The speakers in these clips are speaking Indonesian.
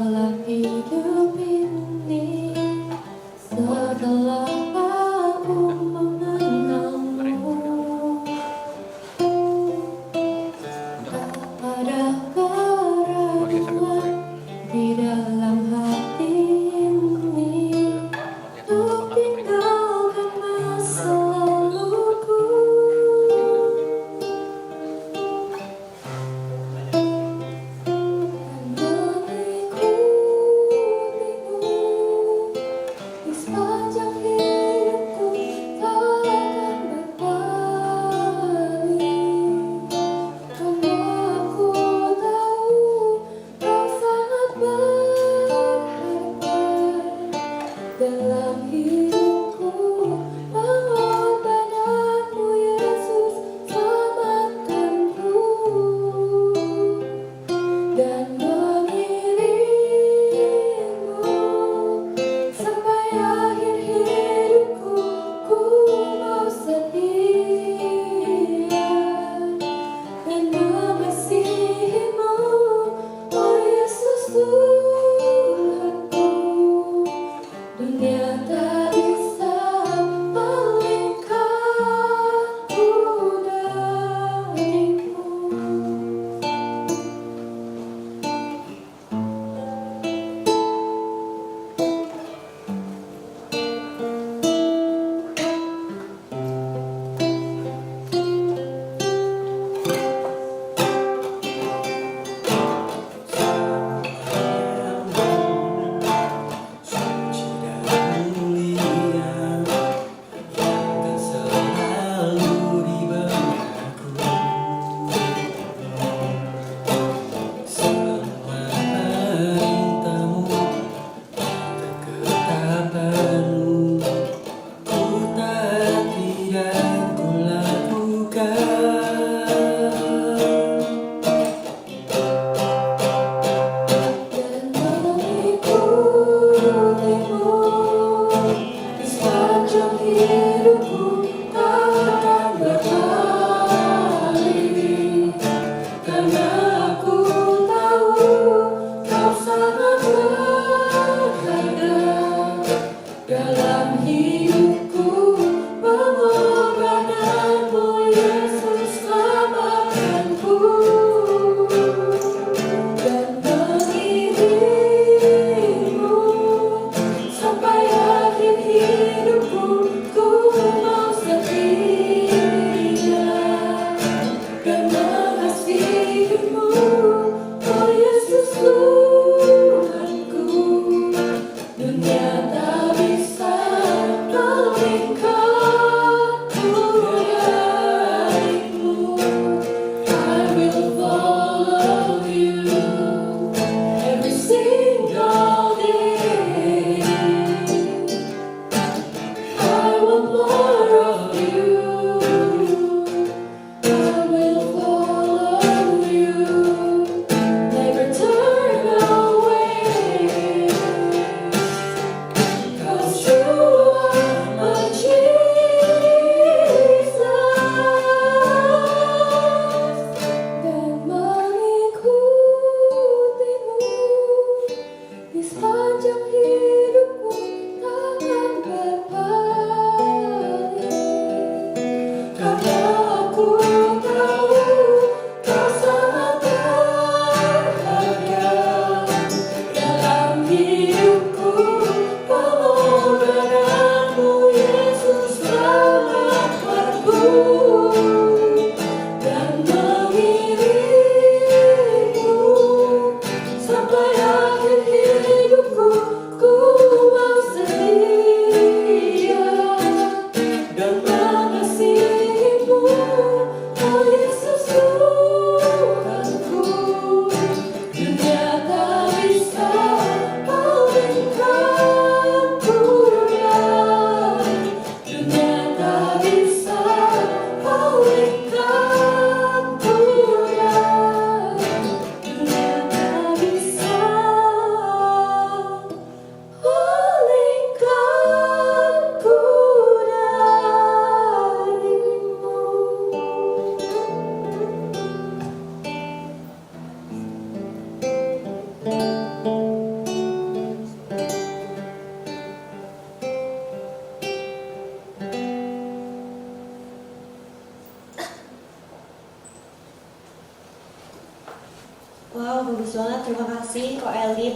dalam hidup ini setelah aku mengenalmu. Tak ada keraguan di dalam hati ini untuk tinggalkan masa laluku. Dan mengikuti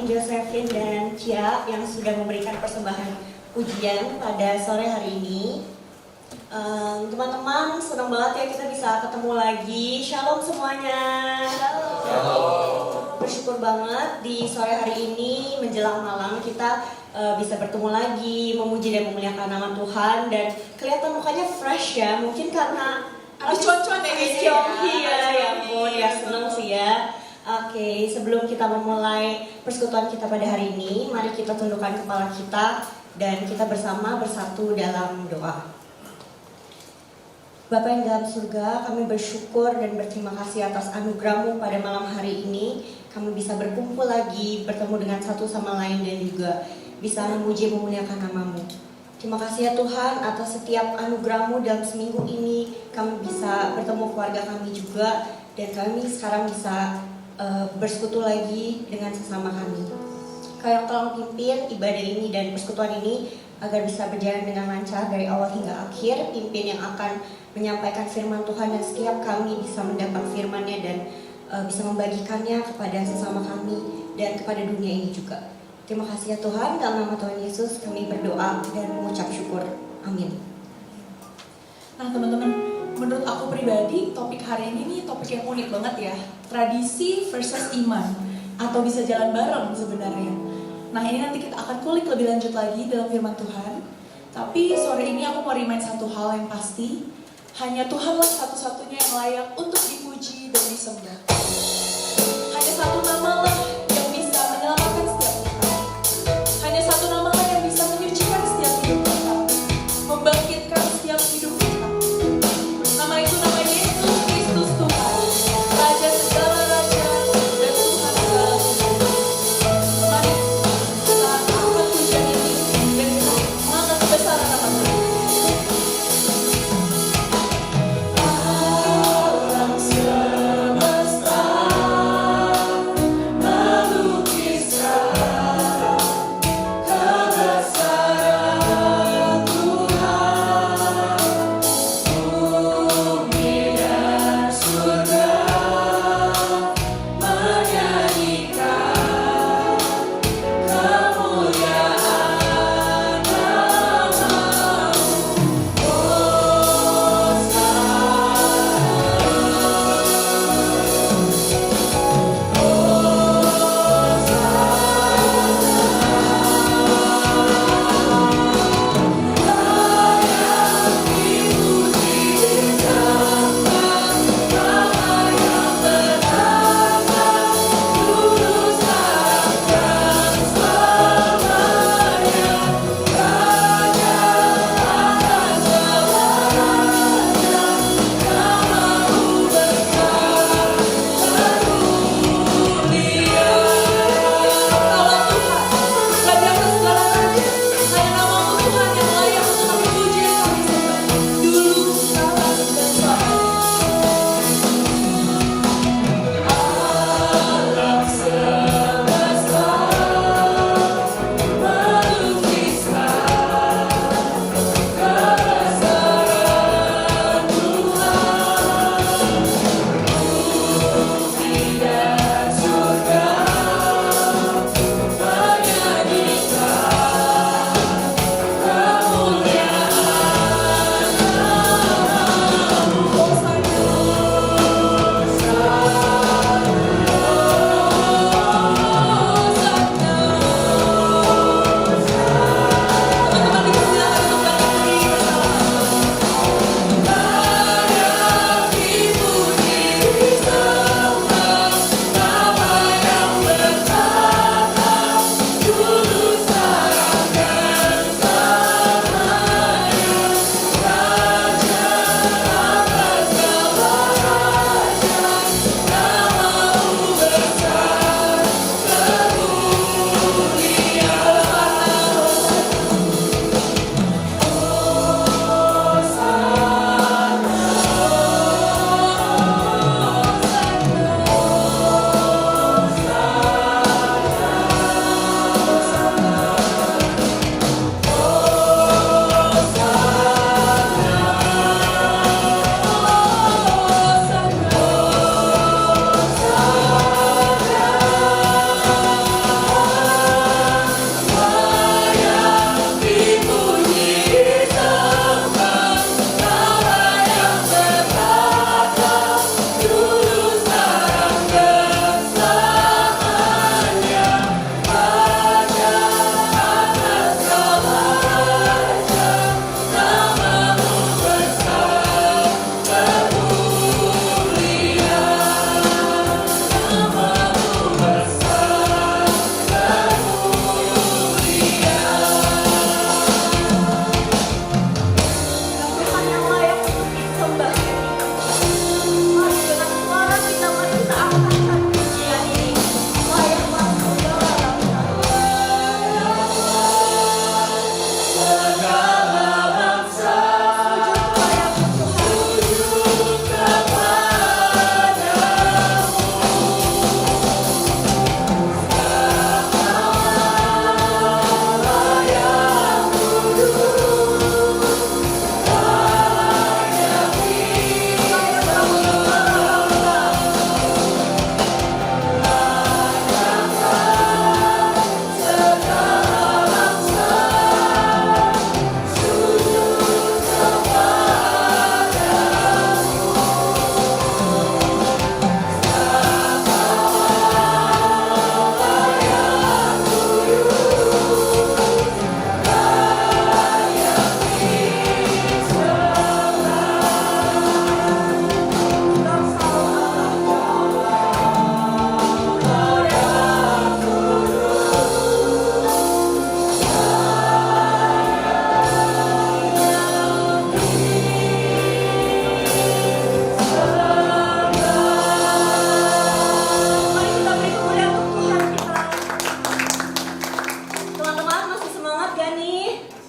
Josephine dan Cia yang sudah memberikan persembahan pujian pada sore hari ini. Teman-teman, senang banget ya kita bisa ketemu lagi. Shalom semuanya. Shalom. Bersyukur banget di sore hari ini menjelang malam kita bisa bertemu lagi, memuji dan memuliakan nama Tuhan, dan kelihatan mukanya fresh ya. Mungkin karena habis cuan-cuan ya kayaknya. Iya, ya ampun, ya seneng sih ya. Oke, sebelum kita memulai persekutuan kita pada hari ini, mari kita tundukkan kepala kita dan kita bersama bersatu dalam doa. Bapa yang dalam surga, kami bersyukur dan berterima kasih atas anugerah-Mu pada malam hari ini. Kami bisa berkumpul lagi, bertemu dengan satu sama lain, dan juga bisa memuji memuliakan nama-Mu. Terima kasih ya Tuhan atas setiap anugerah-Mu dalam seminggu ini. Kami bisa bertemu keluarga kami juga, dan kami sekarang bisa bersekutu lagi dengan sesama kami. Kau yang tolong pimpin ibadah ini dan persekutuan ini agar bisa berjalan dengan lancar dari awal hingga akhir. Pimpin yang akan menyampaikan firman Tuhan, dan setiap kami bisa mendapat firman-Nya dan bisa membagikannya kepada sesama kami dan kepada dunia ini juga. Terima kasih ya Tuhan, dalam nama Tuhan Yesus kami berdoa dan mengucap syukur. Amin. Nah teman-teman, menurut aku pribadi topik hari ini nih topik yang unik banget ya. Tradisi versus iman, atau bisa jalan bareng sebenarnya. Nah ini nanti kita akan kulik lebih lanjut lagi dalam firman Tuhan. Tapi sore ini aku mau remind satu hal yang pasti. Hanya Tuhanlah satu-satunya yang layak untuk dipuji dan disembah. Hanya satu namalah yang bisa menyelamatkan setiap kita. Hanya satu namalah yang bisa menyucikan setiap hidup kita, membangkitkan setiap hidup kita. Nama itu nama Yesus Kristus Tuhan, Raja segala raja dan Tuhan segala Tuhan. Mari kita angkat pujian ini dan kita mengangkat kebesaran nama Tuhan. Alam semesta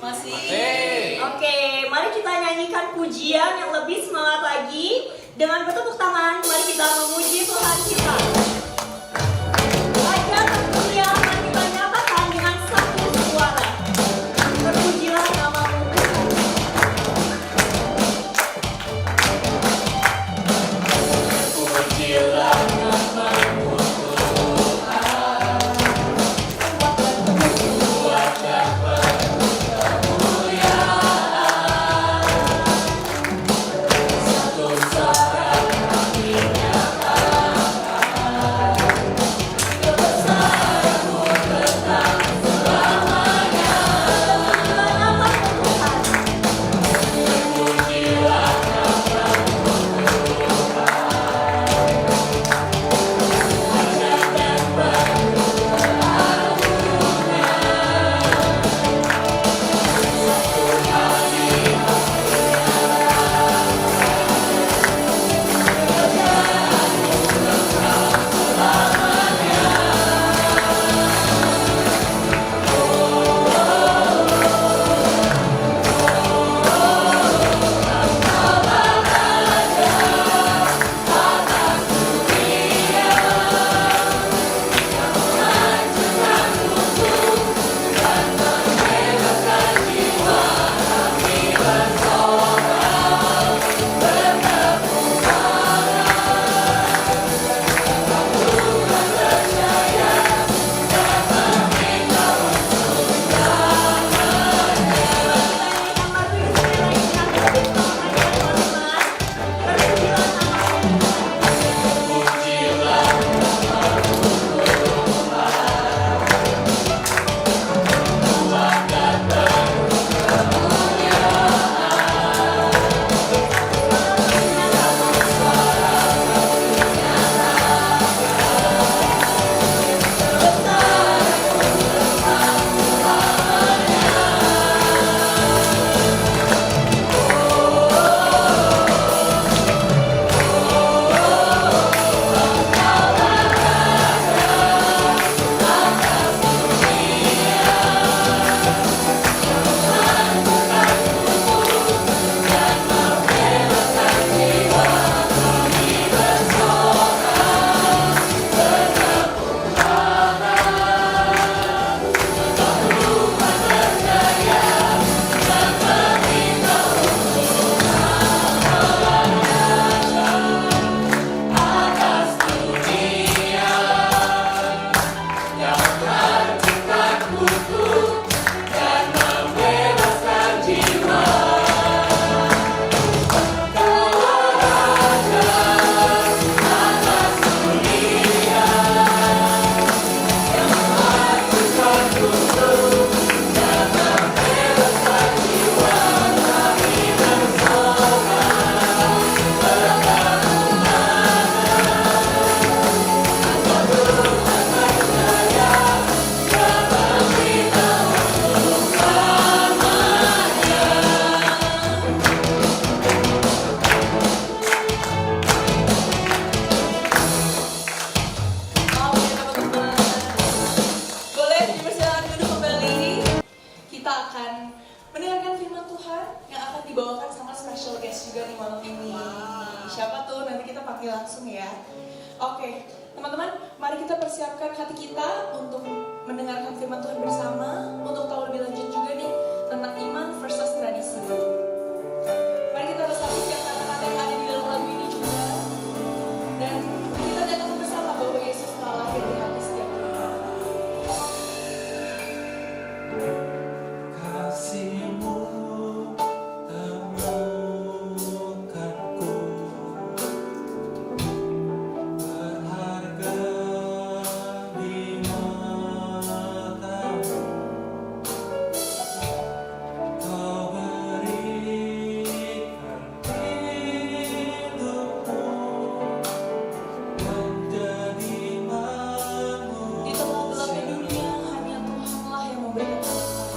Masih. Oke, mari kita nyanyikan pujian yang lebih semangat lagi. Dengan bertepuk tangan, mari kita memuji Tuhan kita. Raja termulia, mari kita nyatakan dengan satu suara. Terpujilah namamu Tuhan. Terpujilah namamu Tuhan. Kuat dan penuh kemuliaan. Satu suara kami nyatakan. Kebesaranmu tetap selamanya. Terpujilah namamu Tuhan. Ajar dan penuh dibawakan sama special guest juga nih malam ini. Siapa tuh? Nanti kita panggil langsung ya. Oke, teman-teman, mari kita persiapkan hati kita untuk mendengarkan firman Tuhan bersama, untuk tahu lebih lanjut juga nih tentang iman versus tradisi. Mari kita resapi setiap kata-kata yang ada di dalam lagu ini juga, dan kita datang bersama bahwa Yesus telah lahir di hati setiap kita. Kasih-Mu temukanku, berharga di mata-Mu. Kau berikan hidupmu menjadi Di tengah gelapnya manusia. dunia, hanya Tuhanlah yang memberikan terang.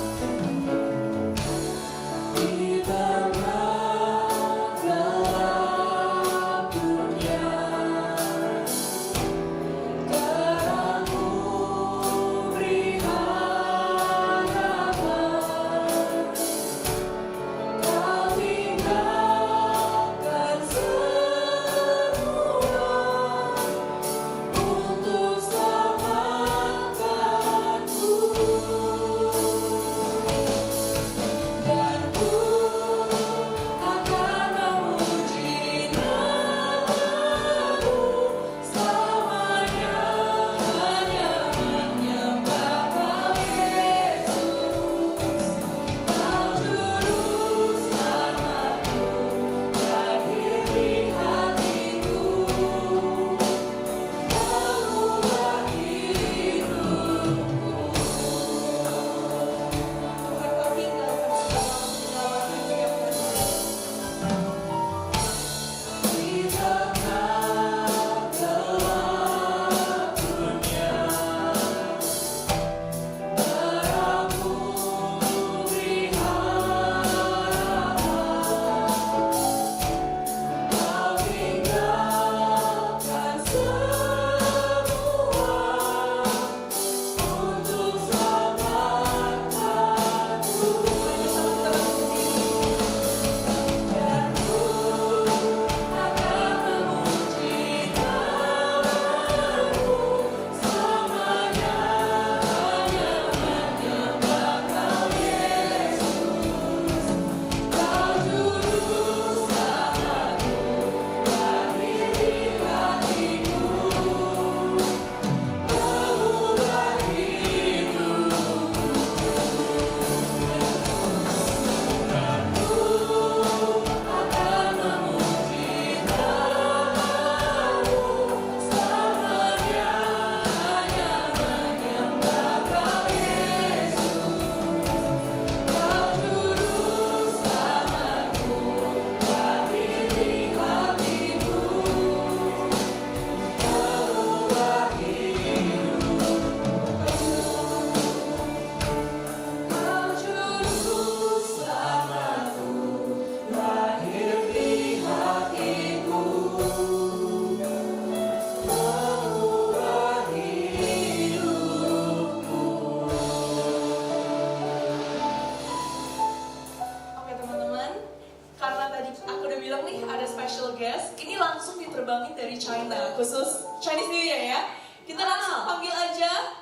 terbangin dari China, khusus Chinese New Year ya. Kita langsung panggil aja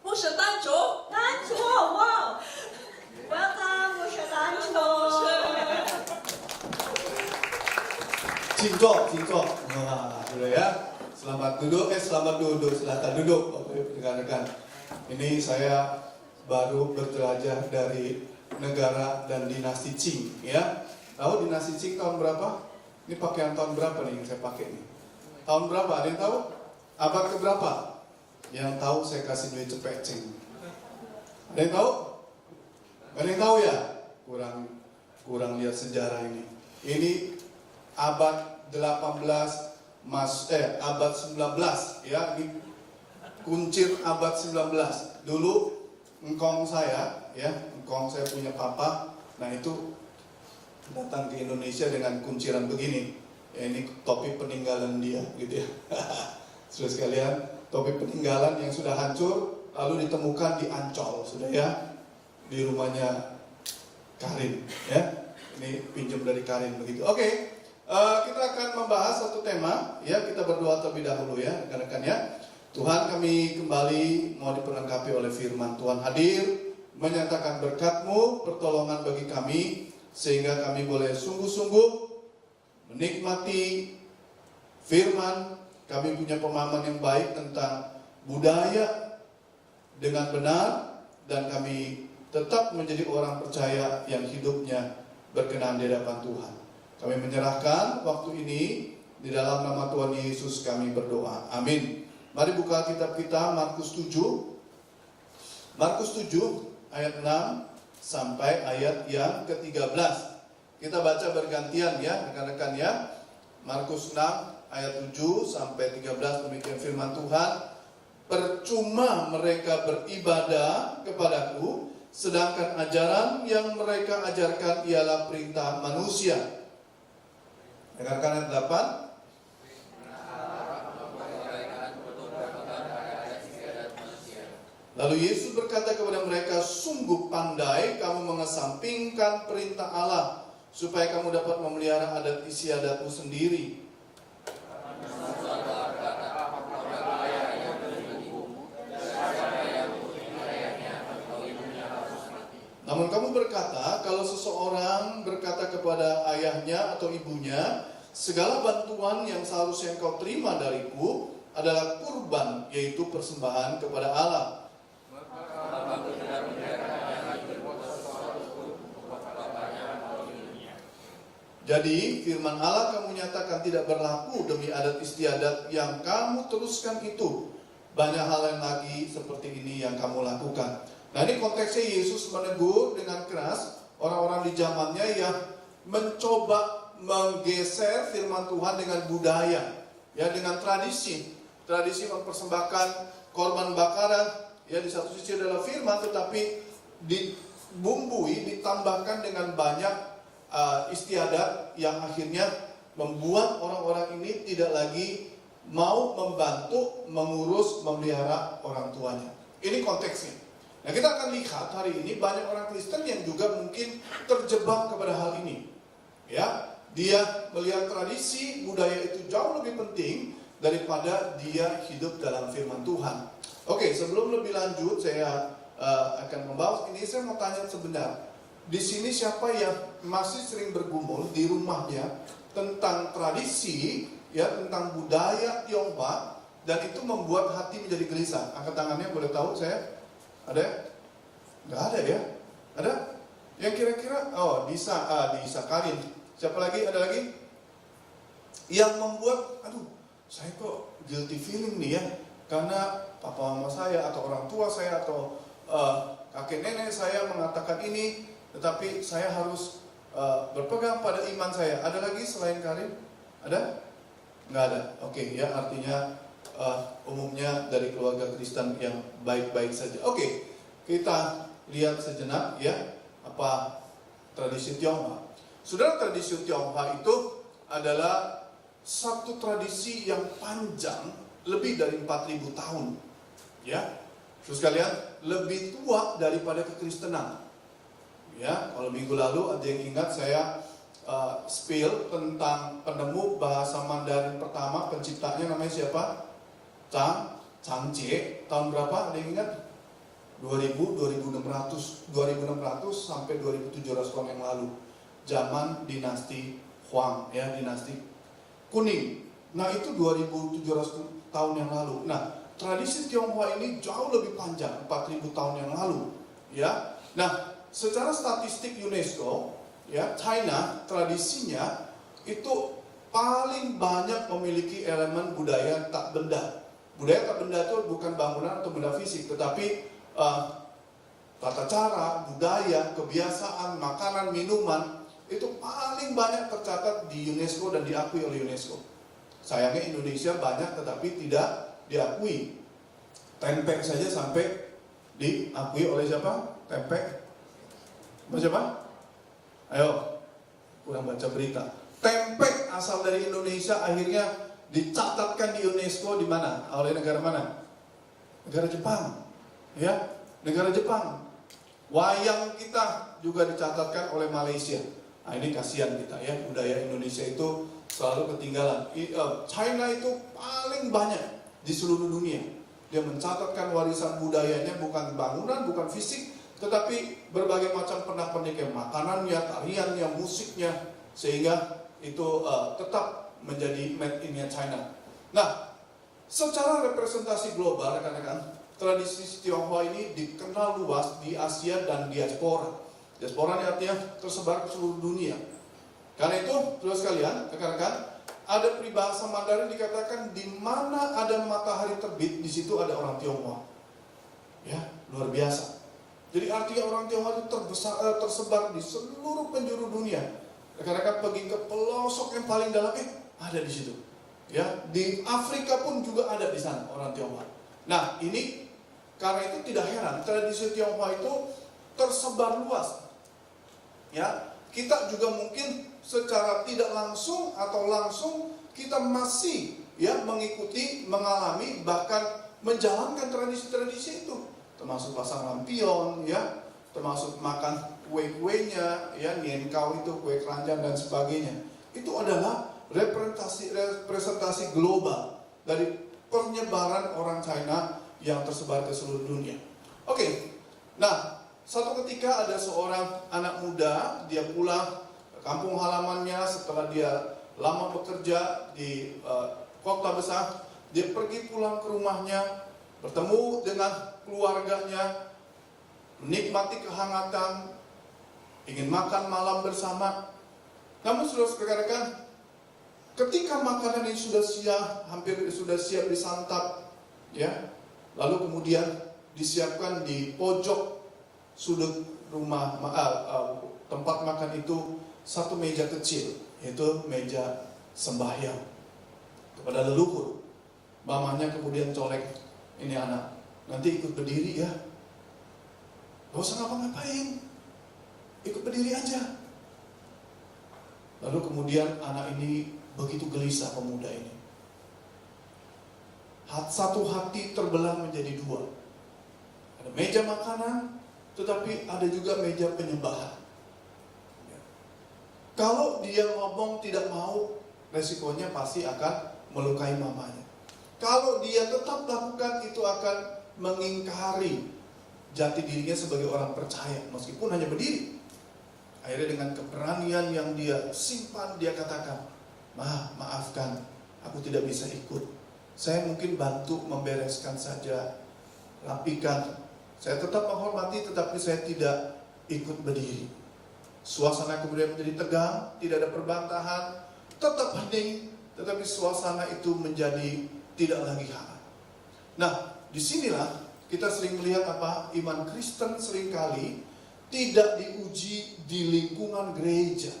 Musha Tancho. Tancho, wow. Welcome, Musha Tancho. Cincok. Wah, sudah ya. Selamat duduk, silahkan duduk, rekan-rekan. Ini saya baru berjelajah dari negara dan dinasti Qing, ya. Tahu dinasti Qing tahun berapa? Ini pakaian tahun berapa nih yang saya pakai nih? Tahun berapa? Ada yang tahu? Abad keberapa? Yang tahu saya kasih duit cepet Qing. Ada yang tahu? Ada yang tahu ya? Kurang lihat sejarah ini. Ini abad 18 abad 19 ya, ini kuncir abad 19. Dulu engkong saya punya papa, nah itu datang ke Indonesia dengan kunciran begini. Ya, ini topi peninggalan dia gitu ya. Saudara sekalian, topi peninggalan yang sudah hancur lalu ditemukan di Ancol, sudah ya, di rumahnya Karin ya. Ini pinjam dari Karin begitu. Oke. Kita akan membahas satu tema, ya. Kita berdoa terlebih dahulu ya, rekan-rekan ya. Tuhan, kami kembali mau diperlengkapi oleh firman. Tuhan hadir menyatakan berkat-Mu, pertolongan bagi kami, sehingga kami boleh sungguh-sungguh menikmati firman. Kami punya pemahaman yang baik tentang budaya dengan benar, dan kami tetap menjadi orang percaya yang hidupnya berkenan di hadapan Tuhan. Kami menyerahkan waktu ini di dalam nama Tuhan Yesus kami berdoa. Amin. Mari buka kitab kita Markus 7. Markus 7 ayat 6 sampai ayat yang ke-13. Kita baca bergantian ya, rekan-rekan ya. Markus 6 ayat 7 sampai 13, demikian firman Tuhan. Percuma mereka beribadah kepadaku, sedangkan ajaran yang mereka ajarkan ialah perintah manusia. Rekan-rekan ayat 8. Lalu Yesus berkata kepada mereka, sungguh pandai kamu mengesampingkan perintah Allah, supaya kamu dapat memelihara adat istiadatmu sendiri. Namun kamu berkata, kalau seseorang berkata kepada ayahnya atau ibunya, segala bantuan yang seharusnya engkau terima dariku adalah kurban, yaitu persembahan kepada Allah. Jadi firman Allah kamu nyatakan tidak berlaku demi adat istiadat yang kamu teruskan itu. Banyak hal yang lagi seperti ini yang kamu lakukan. Nah, ini konteksnya Yesus menegur dengan keras orang-orang di zamannya yang mencoba menggeser firman Tuhan dengan budaya, ya, dengan tradisi mempersembahkan korban bakaran, ya, di satu sisi adalah firman, tetapi dibumbui, ditambahkan dengan banyak istiadat yang akhirnya membuat orang-orang ini tidak lagi mau membantu, mengurus, memelihara orang tuanya. Ini konteksnya. Nah, kita akan lihat hari ini banyak orang Kristen yang juga mungkin terjebak kepada hal ini. Ya, dia melihat tradisi, budaya itu jauh lebih penting daripada dia hidup dalam firman Tuhan. Oke, sebelum lebih lanjut saya akan membahas ini, saya mau tanya sebentar. Di sini siapa yang masih sering bergumul di rumahnya tentang tradisi, ya, tentang budaya Tionghoa, dan itu membuat hati menjadi gelisah? Angkat tangannya, boleh tahu saya? Ada? Nggak ada ya? Ada? Yang kira-kira, Disa Karin. Siapa lagi? Ada lagi? Yang membuat, saya kok guilty feeling nih ya, karena papa mama saya atau orang tua saya atau kakek nenek saya mengatakan ini, tetapi saya harus berpegang pada iman saya. Ada lagi selain Karin? Ada? Nggak ada. Oke, ya, artinya umumnya dari keluarga Kristen yang baik-baik saja. Oke, kita lihat sejenak ya apa tradisi Tionghoa. Saudara, tradisi Tionghoa itu adalah satu tradisi yang panjang, lebih dari 4.000 tahun. Ya, terus kalian lebih tua daripada kekristenan. Ya, kalau minggu lalu ada yang ingat saya spill tentang penemu bahasa Mandarin pertama, penciptanya namanya siapa? Changjie. Tahun berapa? Ada yang ingat? 2600 sampai 2700 tahun yang lalu. Zaman dinasti Huang, ya, dinasti kuning. Nah, itu 2700 tahun yang lalu. Nah, tradisi Tionghoa ini jauh lebih panjang, 4000 tahun yang lalu, ya. Nah, secara statistik UNESCO, ya, China tradisinya itu paling banyak memiliki elemen budaya tak benda. Budaya tak benda itu bukan bangunan atau benda fisik, tetapi tata cara, budaya, kebiasaan, makanan, minuman itu paling banyak tercatat di UNESCO dan diakui oleh UNESCO. Sayangnya Indonesia banyak tetapi tidak diakui. Tempe saja sampai diakui oleh siapa? Tempe? Siapa? Ayo, kurang baca berita. Tempe asal dari Indonesia akhirnya dicatatkan di UNESCO di mana? Oleh negara mana? Negara Jepang. Ya, negara Jepang. Wayang kita juga dicatatkan oleh Malaysia. Nah, ini kasihan kita ya, budaya Indonesia itu selalu ketinggalan. China itu paling banyak di seluruh dunia. Dia mencatatkan warisan budayanya bukan bangunan, bukan fisik, tetapi berbagai macam pernak-perniknya, makanannya, tariannya, musiknya, sehingga itu tetap menjadi made in China. Nah, secara representasi global, rekan-rekan, tradisi Tionghoa ini dikenal luas di Asia dan diaspora. Diaspora ini artinya tersebar ke seluruh dunia. Karena itu, saudara sekalian, rekan-rekan, ada peribahasa Mandarin dikatakan di mana ada matahari terbit, di situ ada orang Tionghoa. Ya, luar biasa. Jadi artinya orang Tionghoa itu tersebar di seluruh penjuru dunia. Rekan-rekan pergi ke pelosok yang paling dalam, ada di situ. Ya, di Afrika pun juga ada di sana orang Tionghoa. Nah, ini karena itu tidak heran tradisi Tionghoa itu tersebar luas. Ya, kita juga mungkin secara tidak langsung atau langsung kita masih ya mengikuti, mengalami, bahkan menjalankan tradisi-tradisi itu, termasuk pasang lampion, ya, termasuk makan kue-kuenya, ya, nienkau itu kue keranjang dan sebagainya. Itu adalah representasi global dari penyebaran orang China yang tersebar ke seluruh dunia. Oke, nah, satu ketika ada seorang anak muda, dia pulang ke kampung halamannya setelah dia lama bekerja di kota besar. Dia pergi pulang ke rumahnya, bertemu dengan keluarganya, menikmati kehangatan, ingin makan malam bersama. Namun saudara-saudara, ketika makanan ini sudah siap, hampir sudah siap disantap, ya, lalu kemudian disiapkan di pojok sudut rumah, tempat makan itu satu meja kecil, yaitu meja sembahyang kepada leluhur. Mamanya kemudian colek, ini anak, nanti ikut berdiri ya, gak usah ngapa-ngapain, ikut berdiri aja. Lalu kemudian anak ini begitu gelisah, pemuda ini. Satu hati terbelah menjadi dua. Ada meja makanan, tetapi ada juga meja penyembahan. Kalau dia ngomong tidak mau, resikonya pasti akan melukai mamanya. Kalau dia tetap lakukan, itu akan mengingkari jati dirinya sebagai orang percaya, meskipun hanya berdiri. Akhirnya dengan keberanian yang dia simpan, dia katakan, maafkan, aku tidak bisa ikut. Saya mungkin bantu membereskan saja, rapikan. Saya tetap menghormati, tetapi saya tidak ikut berdiri. Suasana kemudian menjadi tegang, tidak ada perbantahan, tetap hening, tetapi suasana itu menjadi tidak lagi hangat. Nah, disinilah kita sering melihat apa? Iman Kristen seringkali tidak diuji di lingkungan gereja,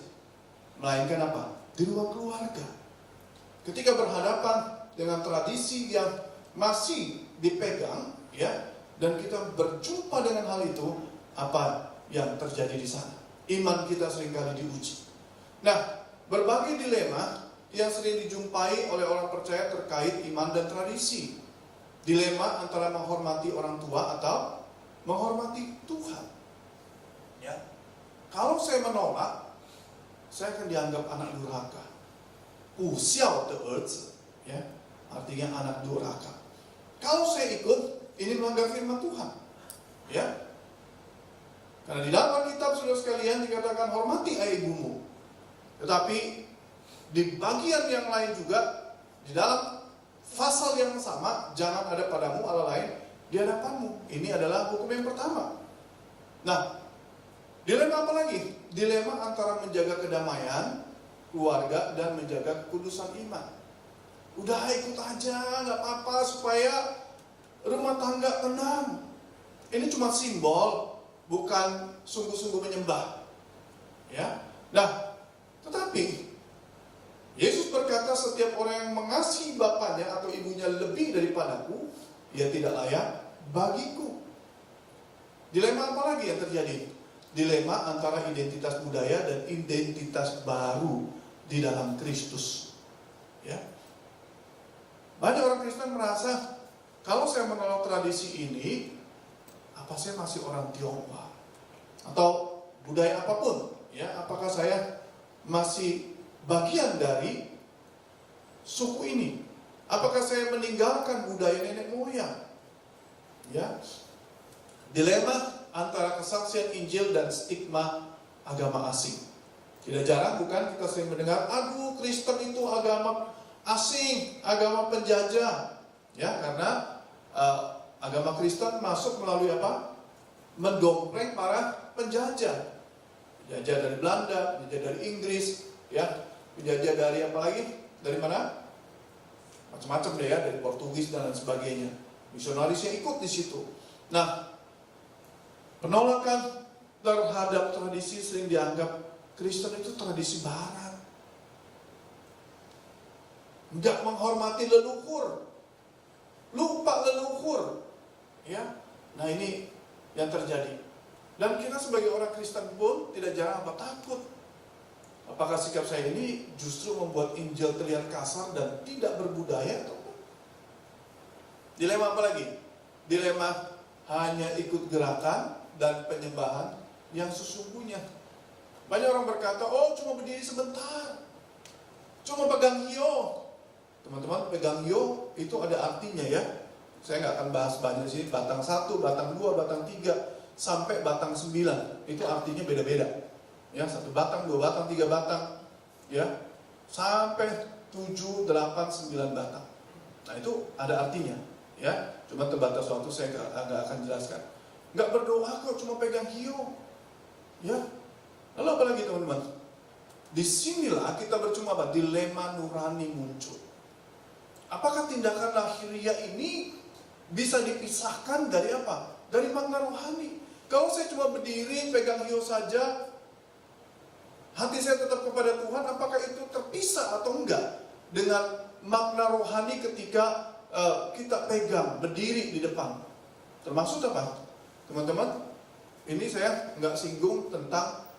melainkan apa? Di ruang keluarga. Ketika berhadapan dengan tradisi yang masih dipegang, ya, dan kita berjumpa dengan hal itu, apa yang terjadi di sana? Iman kita seringkali diuji. Nah, berbagai dilema yang sering dijumpai oleh orang percaya terkait iman dan tradisi. Dilema antara menghormati orang tua atau menghormati Tuhan. Ya. Kalau saya menolak, saya akan dianggap anak durhaka. Xiao de erzi, ya, artinya anak durhaka. Kalau saya ikut, ini melanggar firman Tuhan, ya. Karena di dalam Alkitab saudara sekalian dikatakan hormati ayah ibumu. Tetapi di bagian yang lain juga, di dalam pasal yang sama, jangan ada padamu Allah lain di hadapanmu. Ini adalah hukum yang pertama. Nah, dilema apa lagi? Dilema antara menjaga kedamaian keluarga dan menjaga kekudusan iman. Udah ikut aja, nggak apa-apa supaya rumah tangga tenang. Ini cuma simbol, bukan sungguh-sungguh menyembah. Ya, nah, tetapi Yesus berkata setiap orang yang mengasihi bapaknya atau ibunya lebih daripadaku, ia tidak layak bagiku. Dilema apa lagi yang terjadi? Dilema antara identitas budaya dan identitas baru di dalam Kristus. Ya. Banyak orang Kristen merasa, kalau saya menolak tradisi ini, apa saya masih orang Tionghoa? Atau budaya apapun, ya, apakah saya masih bagian dari suku ini? Apakah saya meninggalkan budaya nenek moyang? Ya. Dilema antara kesaksian Injil dan stigma agama asing. Tidak jarang bukan kita sering mendengar, aduh Kristen itu agama asing, agama penjajah. Ya, karena agama Kristen masuk melalui apa? Mendompleng para penjajah. Penjajah dari Belanda, penjajah dari Inggris, ya, penjajah dari apa lagi? Dari mana? Macam-macam deh ya, dari Portugis dan lain sebagainya. Misionaris yang ikut di situ. Nah, penolakan terhadap tradisi sering dianggap Kristen itu tradisi barat. Enggak menghormati leluhur. Lupa leluhur. Ya. Nah, ini yang terjadi. Dan kita sebagai orang Kristen pun tidak jarang takut. Apakah sikap saya ini justru membuat Injil terlihat kasar dan tidak berbudaya atau apa? Dilema apa lagi? Dilema hanya ikut gerakan dan penyembahan yang sesungguhnya. Banyak orang berkata, oh cuma berdiri sebentar, cuma pegang hio. Teman-teman, pegang hio itu ada artinya ya. Saya nggak akan bahas banyak sini, batang 1, batang 2, batang 3, sampai batang 9. Itu artinya beda-beda. Ya, 1 batang, 2 batang, 3 batang, ya, sampai 7, 8, 9 batang. Nah itu ada artinya, ya. Cuma terbatas waktu saya nggak akan jelaskan. Nggak berdoa kok, cuma pegang hio, ya. Lalu apa lagi teman-teman? Disinilah kita bercuma apa? Dilema nurani muncul. Apakah tindakan lahiriah ini bisa dipisahkan dari apa? Dari makna rohani. Kalau saya cuma berdiri pegang hio saja, hati saya tetap kepada Tuhan, apakah itu terpisah atau enggak dengan makna rohani ketika kita pegang, berdiri di depan? Termasuk apa? Teman-teman, ini saya nggak singgung tentang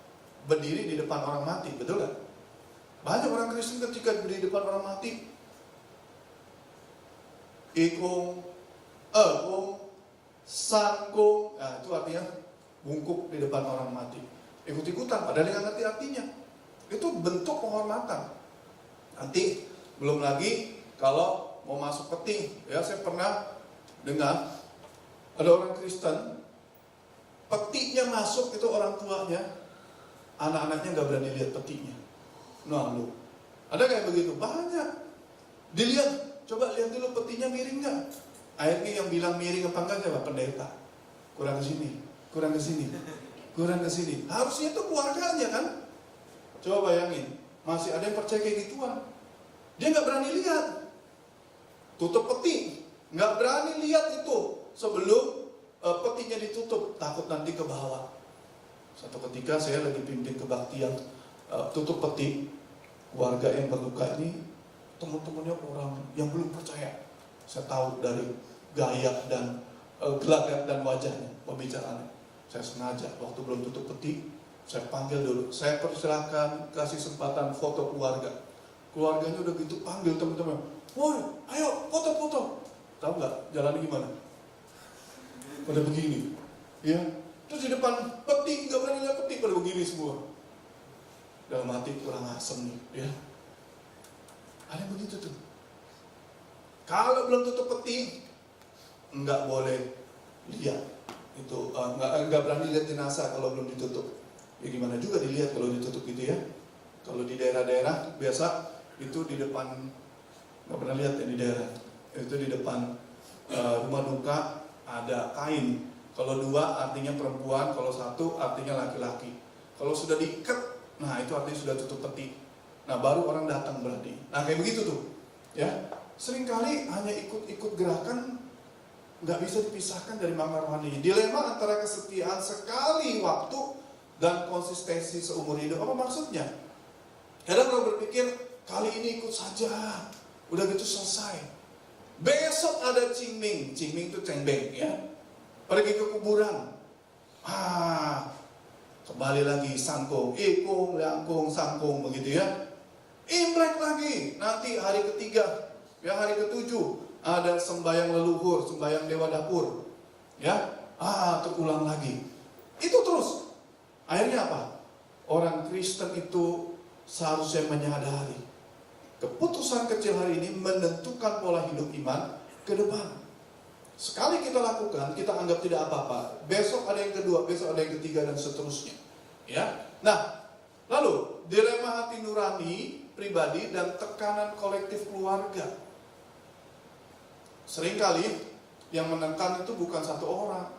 berdiri di depan orang mati, betul nggak? Banyak orang Kristen ketika berdiri di depan orang mati, ikung, sangkung, nah itu artinya bungkuk di depan orang mati. Ikut-ikutan, padahal nggak ngerti artinya. Itu bentuk penghormatan. Nanti belum lagi kalau mau masuk peti, ya saya pernah dengar ada orang Kristen, petinya masuk itu orang tuanya, anak-anaknya nggak berani lihat petinya. Nah lu, ada kayak begitu banyak. Dilihat, coba lihat dulu petinya miring nggak? Akhirnya yang bilang miring apa enggak siapa? Pendeta. Kurang ke sini, kurang ke sini, kurang ke sini. Harusnya itu keluarganya kan? Coba bayangin, masih ada yang percaya kayak gituan. Dia nggak berani lihat. Tutup peti, nggak berani lihat itu sebelum petinya ditutup, takut nanti ke bawah. Satu ketika saya lagi pimpin kebaktian tutup peti, keluarga yang berduka ini teman-temannya orang yang belum percaya. Saya tahu dari gaya dan gelagat dan wajahnya, pembicaraannya. Saya sengaja waktu belum tutup peti, saya panggil dulu. Saya persilakan kasih kesempatan foto keluarga. Keluarganya udah gitu panggil teman-teman. Woi, ayo foto-foto. Tahu nggak jalannya gimana? Pada begini, ya. Terus di depan peti nggak berani lihat peti, pada begini semua. dalam hati kurang asem nih, ya. Ada yang begitu tuh. Kalau belum tutup peti, nggak boleh lihat. Itu nggak berani lihat jenazah kalau belum ditutup. Ya gimana juga dilihat kalau ditutup gitu ya. Kalau di daerah-daerah biasa itu di depan, nggak pernah lihat ya di daerah. Itu di depan rumah duka ada kain. Kalau 2 artinya perempuan, kalau 1 artinya laki-laki. Kalau sudah diikat, nah itu artinya sudah tutup peti. Nah baru orang datang berarti. Nah kayak begitu tuh, ya. Seringkali hanya ikut-ikut gerakan, nggak bisa dipisahkan dari makna rohani. Dilema antara kesetiaan sekali waktu dan konsistensi seumur hidup. Apa maksudnya? Kadang orang berpikir kali ini ikut saja, udah gitu selesai. Besok ada cingming itu cengbeng ya. Pergi ke kuburan, kembali lagi sangkung, ikung, langkung, sangkung begitu ya. Imlek lagi, nanti hari ketiga, ya hari ke-7 ada sembahyang leluhur, sembahyang dewa dapur, ya. Terulang lagi. Itu terus. Akhirnya apa? Orang Kristen itu seharusnya menyadari keputusan kecil hari ini menentukan pola hidup iman ke depan. Sekali kita lakukan, kita anggap tidak apa-apa. Besok ada yang kedua, besok ada yang ketiga dan seterusnya. Ya. Nah, lalu dilema hati nurani pribadi dan tekanan kolektif keluarga. Seringkali yang menekan itu bukan satu orang,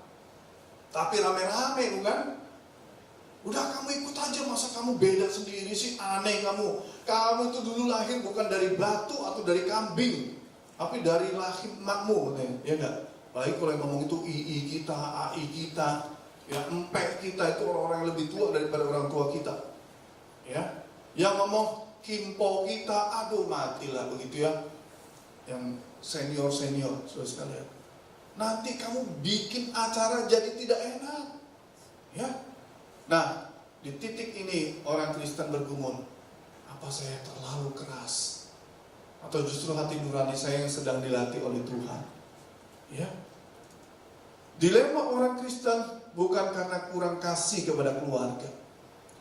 tapi rame-rame, bukan? Udah kamu ikut aja, masa kamu beda sendiri sih, aneh kamu. Kamu itu dulu lahir bukan dari batu atau dari kambing, tapi dari rahim makmu, ya enggak? Baik kalau yang ngomong itu II kita, AI kita, ya empek kita itu orang-orang yang lebih tua daripada orang tua kita, ya. Yang ngomong kimpo kita, aduh matilah begitu ya. Yang senior saudara sekalian. Nanti kamu bikin acara jadi tidak enak, ya. Nah, di titik ini orang Kristen bergumul, apa saya terlalu keras? Atau justru hati nurani saya yang sedang dilatih oleh Tuhan? Ya. Dilema orang Kristen bukan karena kurang kasih kepada keluarga,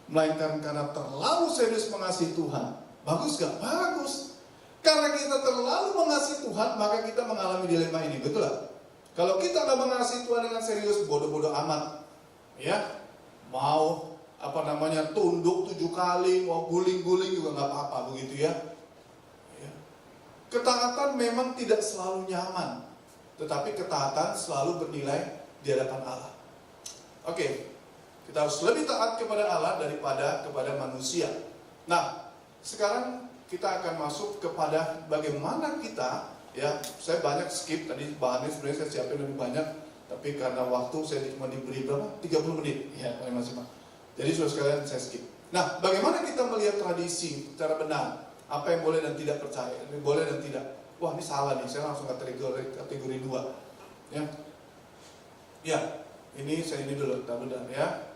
melainkan karena terlalu serius mengasihi Tuhan. Bagus gak? Bagus. Karena kita terlalu mengasihi Tuhan, maka kita mengalami dilema ini, betul gak? Kalau kita gak mengasihi Tuhan dengan serius, bodoh-bodoh amat, ya. Mau tunduk 7 kali, mau guling-guling juga gak apa-apa, begitu ya. Ketaatan memang tidak selalu nyaman, tetapi ketaatan selalu bernilai di hadapan Allah. Oke, kita harus lebih taat kepada Allah daripada kepada manusia. Nah, sekarang kita akan masuk kepada bagaimana kita, ya, saya banyak skip tadi bahannya sebenarnya saya siapin lebih banyak, tapi karena waktu saya cuma diberi berapa? 30 menit, ya, paling maksimal. Jadi saudara sekalian saya skip. Nah, bagaimana kita melihat tradisi secara benar? Apa yang boleh dan tidak percaya, ini boleh dan tidak. Wah, ini salah nih, saya langsung kategori 2. Ya. Ya, ini saya ini dulu, bentar ya.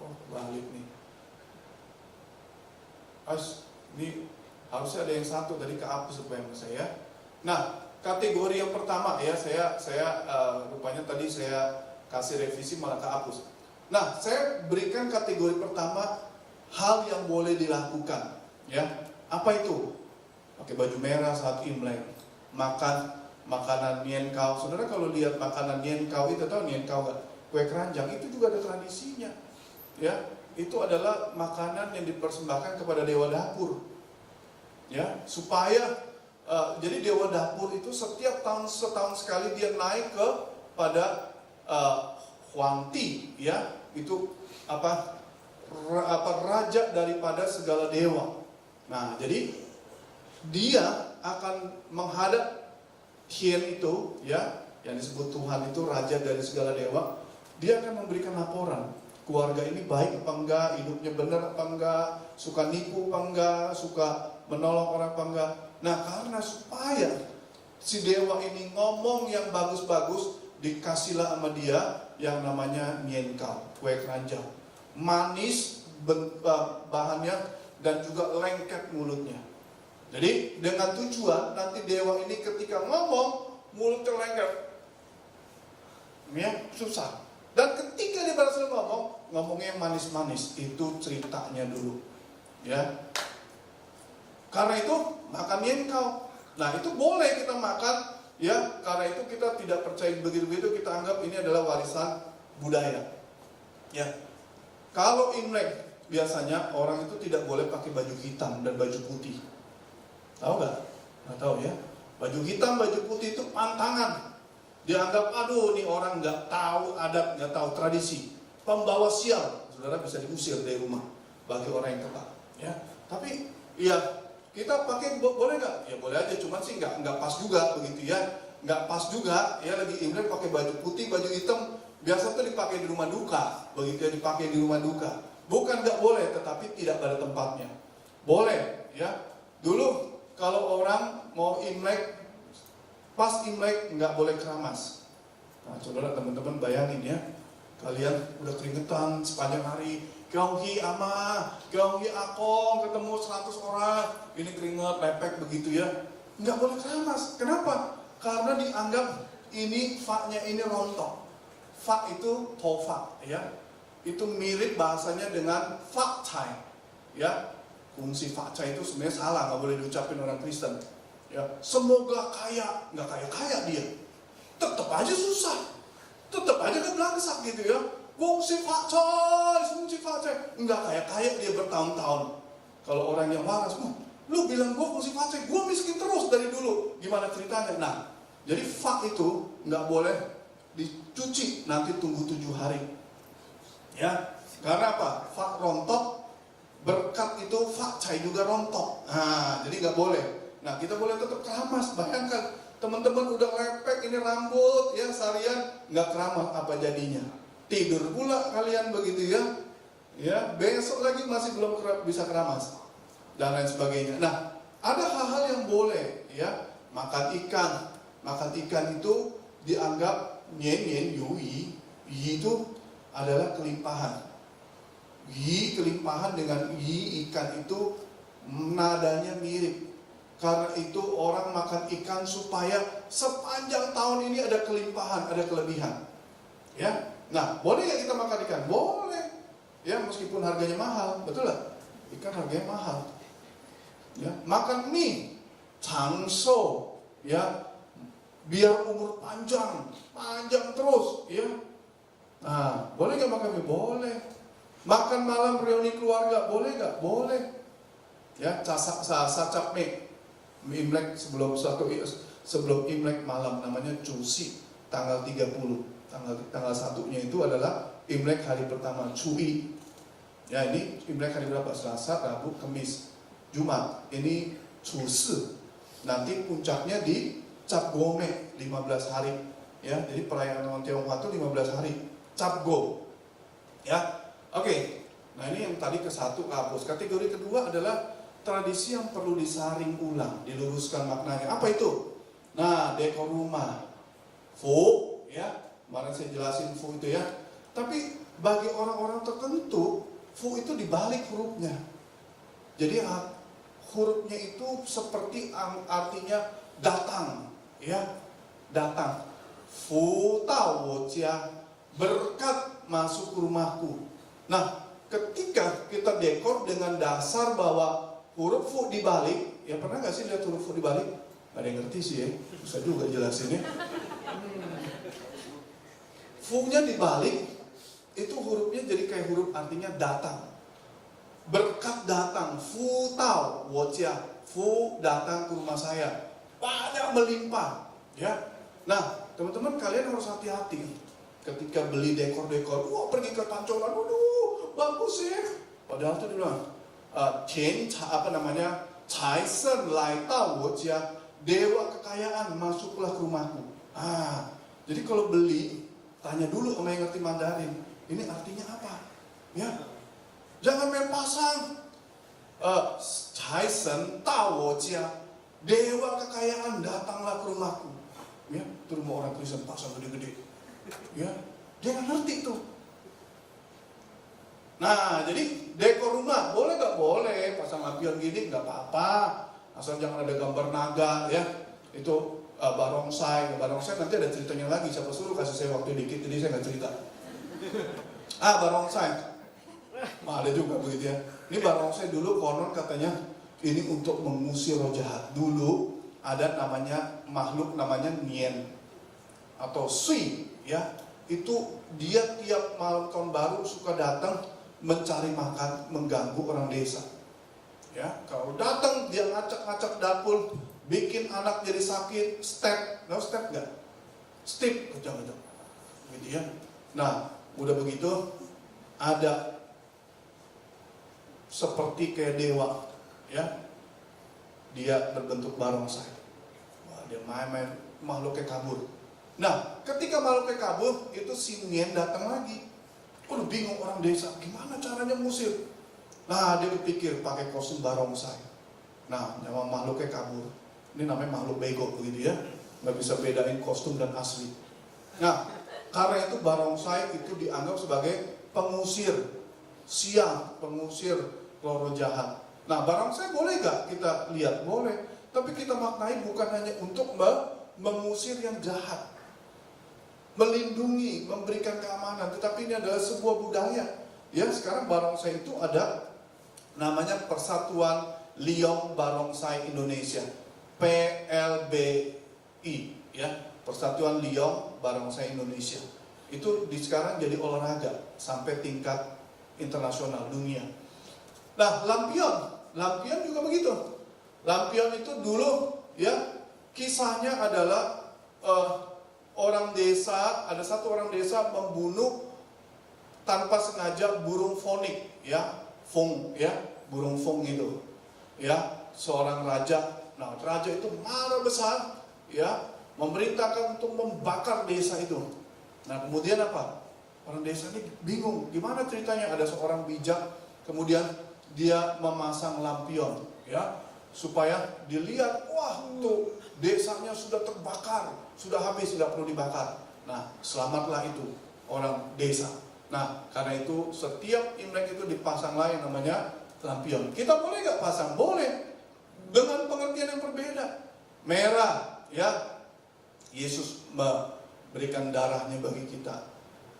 Oh, balik nih. Ini harusnya ada yang satu tadi kehapus supaya saya. Nah, kategori yang pertama ya, saya rupanya tadi saya kasih revisi malah kehapus. Nah, saya berikan kategori pertama hal yang boleh dilakukan. Ya, apa itu? Pakai baju merah saat Imlek, makan makanan nienkau. Saudara kalau lihat makanan nienkau itu, tahu nienkau nggak? Kue keranjang itu juga ada tradisinya. Ya, itu adalah makanan yang dipersembahkan kepada dewa dapur. Ya, supaya jadi dewa dapur itu setiap setahun sekali dia naik pada Huangti, ya, itu raja daripada segala dewa. Nah, jadi dia akan menghadap Hien itu, ya, yang disebut Tuhan itu raja dari segala dewa. Dia akan memberikan laporan, keluarga ini baik apa enggak, hidupnya benar apa enggak, suka nipu apa enggak, suka menolong orang apa enggak. Nah, karena supaya si dewa ini ngomong yang bagus-bagus, dikasihlah sama dia yang namanya nienkau, kue keranjang, manis bahannya dan juga lengket mulutnya. Jadi dengan tujuan nanti dewa ini ketika ngomong mulutnya lengket, ya susah. Dan ketika dia berhasil ngomong ngomongnya yang manis-manis, itu ceritanya dulu. Ya. Karena itu makan yengkau. Nah, itu boleh kita makan, ya. Karena itu kita tidak percaya begitu-begitu, kita anggap ini adalah warisan budaya. Ya. Kalau Imlek biasanya orang itu tidak boleh pakai baju hitam dan baju putih. Tahu nggak? Nggak tahu ya. Baju hitam, baju putih itu pantangan. Dianggap, aduh, ini orang nggak tahu adat, nggak tahu tradisi. Pembawa sial, saudara bisa diusir dari rumah bagi orang yang tepat. Ya. Tapi, ya kita pakai boleh nggak? Ya boleh aja, cuman sih nggak pas juga begitu ya. Nggak pas juga, ya lagi Imlek pakai baju putih, baju hitam. Biasa tuh dipakai di rumah duka, begitu ya dipakai di rumah duka. Bukan nggak boleh, tetapi tidak pada tempatnya. Boleh, ya. Dulu kalau orang mau Imlek, pas Imlek nggak boleh keramas. Nah, saudara teman-teman bayangin ya, kalian udah keringetan sepanjang hari. Kyonghi ama, Kyonghi akong, ketemu 100 orang, ini keringet, lepek begitu ya. Nggak boleh keramas. Kenapa? Karena dianggap ini fa-nya ini rontok. Fa itu tofa, ya. Itu mirip bahasanya dengan fakcai, ya. Fungsi fakcai itu sebenarnya salah, nggak boleh diucapin orang Kristen. Ya, semoga kaya, nggak kaya dia, tetap aja susah, tetap aja keblangsak gitu ya. Fungsi fakcai, nggak kaya dia bertahun-tahun. Kalau orang yang waras, lu bilang gue fungsi fakcai, gue miskin terus dari dulu, gimana ceritanya? Nah, jadi fak itu nggak boleh dicuci, nanti tunggu 7 hari. Ya, karena apa? Fak rontok, berkat itu fakcai juga rontok. Nah, jadi nggak boleh. Nah, kita boleh tetap keramas. Bayangkan, teman-teman udah lepek ini rambut, ya seharian nggak keramas, apa jadinya? Tidur pula kalian begitu ya. Ya, besok lagi masih belum bisa keramas dan lain sebagainya. Nah, ada hal-hal yang boleh, ya. Makan ikan. Makan ikan itu dianggap nyen yui. Yi itu adalah kelimpahan. Yi kelimpahan dengan yi ikan itu nadanya mirip. Karena itu orang makan ikan supaya sepanjang tahun ini ada kelimpahan, ada kelebihan. Ya. Nah, boleh nggak kita makan ikan? Boleh. Ya, meskipun harganya mahal, betul lah. Ikan harganya mahal. Ya, makan mie, changso, ya, biar umur panjang terus, ya. Nah, boleh nggak makan mie? Boleh. Makan malam reuni keluarga, boleh nggak? Boleh. Ya, sacap mie. Imlek sebelum Imlek malam namanya Cusi, tanggal 30. Tanggal 1-nya itu adalah Imlek hari pertama, Cui. Ya, ini Imlek hari berapa? Selasa, Rabu, Kamis, Jumat. Ini Cusi. Nanti puncaknya di Cap Gome 15 hari. Ya, jadi perayaan orang Tionghoa itu 15 hari. Cap Go. Ya. Oke. Nah, ini yang tadi ke-1 kehapus. Kategori kedua adalah tradisi yang perlu disaring ulang, diluruskan maknanya. Apa itu? Nah, dekor rumah. Fu, ya. Kemarin saya jelasin fu itu ya. Tapi bagi orang-orang tertentu, fu itu dibalik hurufnya. Jadi hurufnya itu seperti artinya datang, ya. Datang. Fu tao jia, berkat masuk ke rumahku. Nah, ketika kita dekor dengan dasar bahwa huruf fu dibalik, ya pernah nggak sih lihat huruf fu dibalik? Ada yang ngerti sih ya, bisa juga jelasinnya. Fu-nya dibalik, itu hurufnya jadi kayak huruf artinya datang. Berkat datang, fu tao, wojia, fu datang ke rumah saya. Banyak melimpah, ya. Nah, teman-teman kalian harus hati-hati ketika beli dekor-dekor. Wah, pergi ke pancoran, waduh, bagus ya. Padahal itu dia bilang, cai sen lai tao wojia, dewa kekayaan masuklah ke rumahku. Jadi kalau beli, tanya dulu sama yang ngerti Mandarin, ini artinya apa? Ya, jangan main pasang. Cai sen tao jia, dewa kekayaan datanglah ke rumahku. Ya, itu rumah orang Kristen pasang gede-gede. Ya, dia nggak ngerti tuh. Nah, jadi dekor rumah boleh nggak? Boleh, pasang lampion gini nggak apa-apa, asal jangan ada gambar naga, ya. Itu barongsai nanti ada ceritanya lagi. Siapa suruh kasih saya waktu dikit, jadi saya nggak cerita. Barongsai. Ada juga begitu ya. Ini barongsai dulu konon katanya ini untuk mengusir roh jahat. Dulu ada namanya makhluk namanya Nien atau Sui ya. Itu dia tiap malam tahun baru suka datang mencari makan, mengganggu orang desa. Ya, kalau datang dia ngacak-ngacak dapur, bikin anak jadi sakit, step nggak? Step kejang-kejang. Gitu ya. Nah, udah begitu ada seperti kayak dewa, ya. Dia berbentuk barongsai. Wah, dia main-main, makhluknya kabur. Nah, ketika makhluknya kabur, itu si Nien datang lagi. Udah bingung orang desa, gimana caranya ngusir? Nah, dia berpikir pakai kostum barongsai. Nah, nama makhluknya kabur. Ini namanya makhluk bego begitu ya. Nggak bisa bedain kostum dan asli. Nah, karena itu barongsai itu dianggap sebagai pengusir siang, pengusir roh jahat. Nah, barongsai boleh gak kita lihat? Boleh. Tapi kita maknai bukan hanya untuk mengusir yang jahat, melindungi, memberikan keamanan, tetapi ini adalah sebuah budaya. Ya, sekarang barongsai itu ada namanya Persatuan Liong Barongsai Indonesia, PLBI, ya, Persatuan Liong Barongsai Indonesia. Itu sekarang jadi olahraga sampai tingkat internasional dunia. Nah, lampion juga begitu. Lampion itu dulu, ya, kisahnya adalah orang desa, ada satu orang desa membunuh tanpa sengaja burung fonik, ya, burung fong itu, ya, seorang raja. Nah, raja itu marah besar, ya, memerintahkan untuk membakar desa itu. Nah, kemudian apa? Orang desa ini bingung, gimana ceritanya? Ada seorang bijak, kemudian dia memasang lampion, ya, supaya dilihat, wah, tuh desanya sudah terbakar, sudah habis, tidak perlu dibakar. Nah, selamatlah itu orang desa. Nah, karena itu setiap Imlek itu dipasang lain namanya lampion. Kita boleh gak pasang? Boleh. Dengan pengertian yang berbeda. Merah, ya, Yesus memberikan darahnya bagi kita.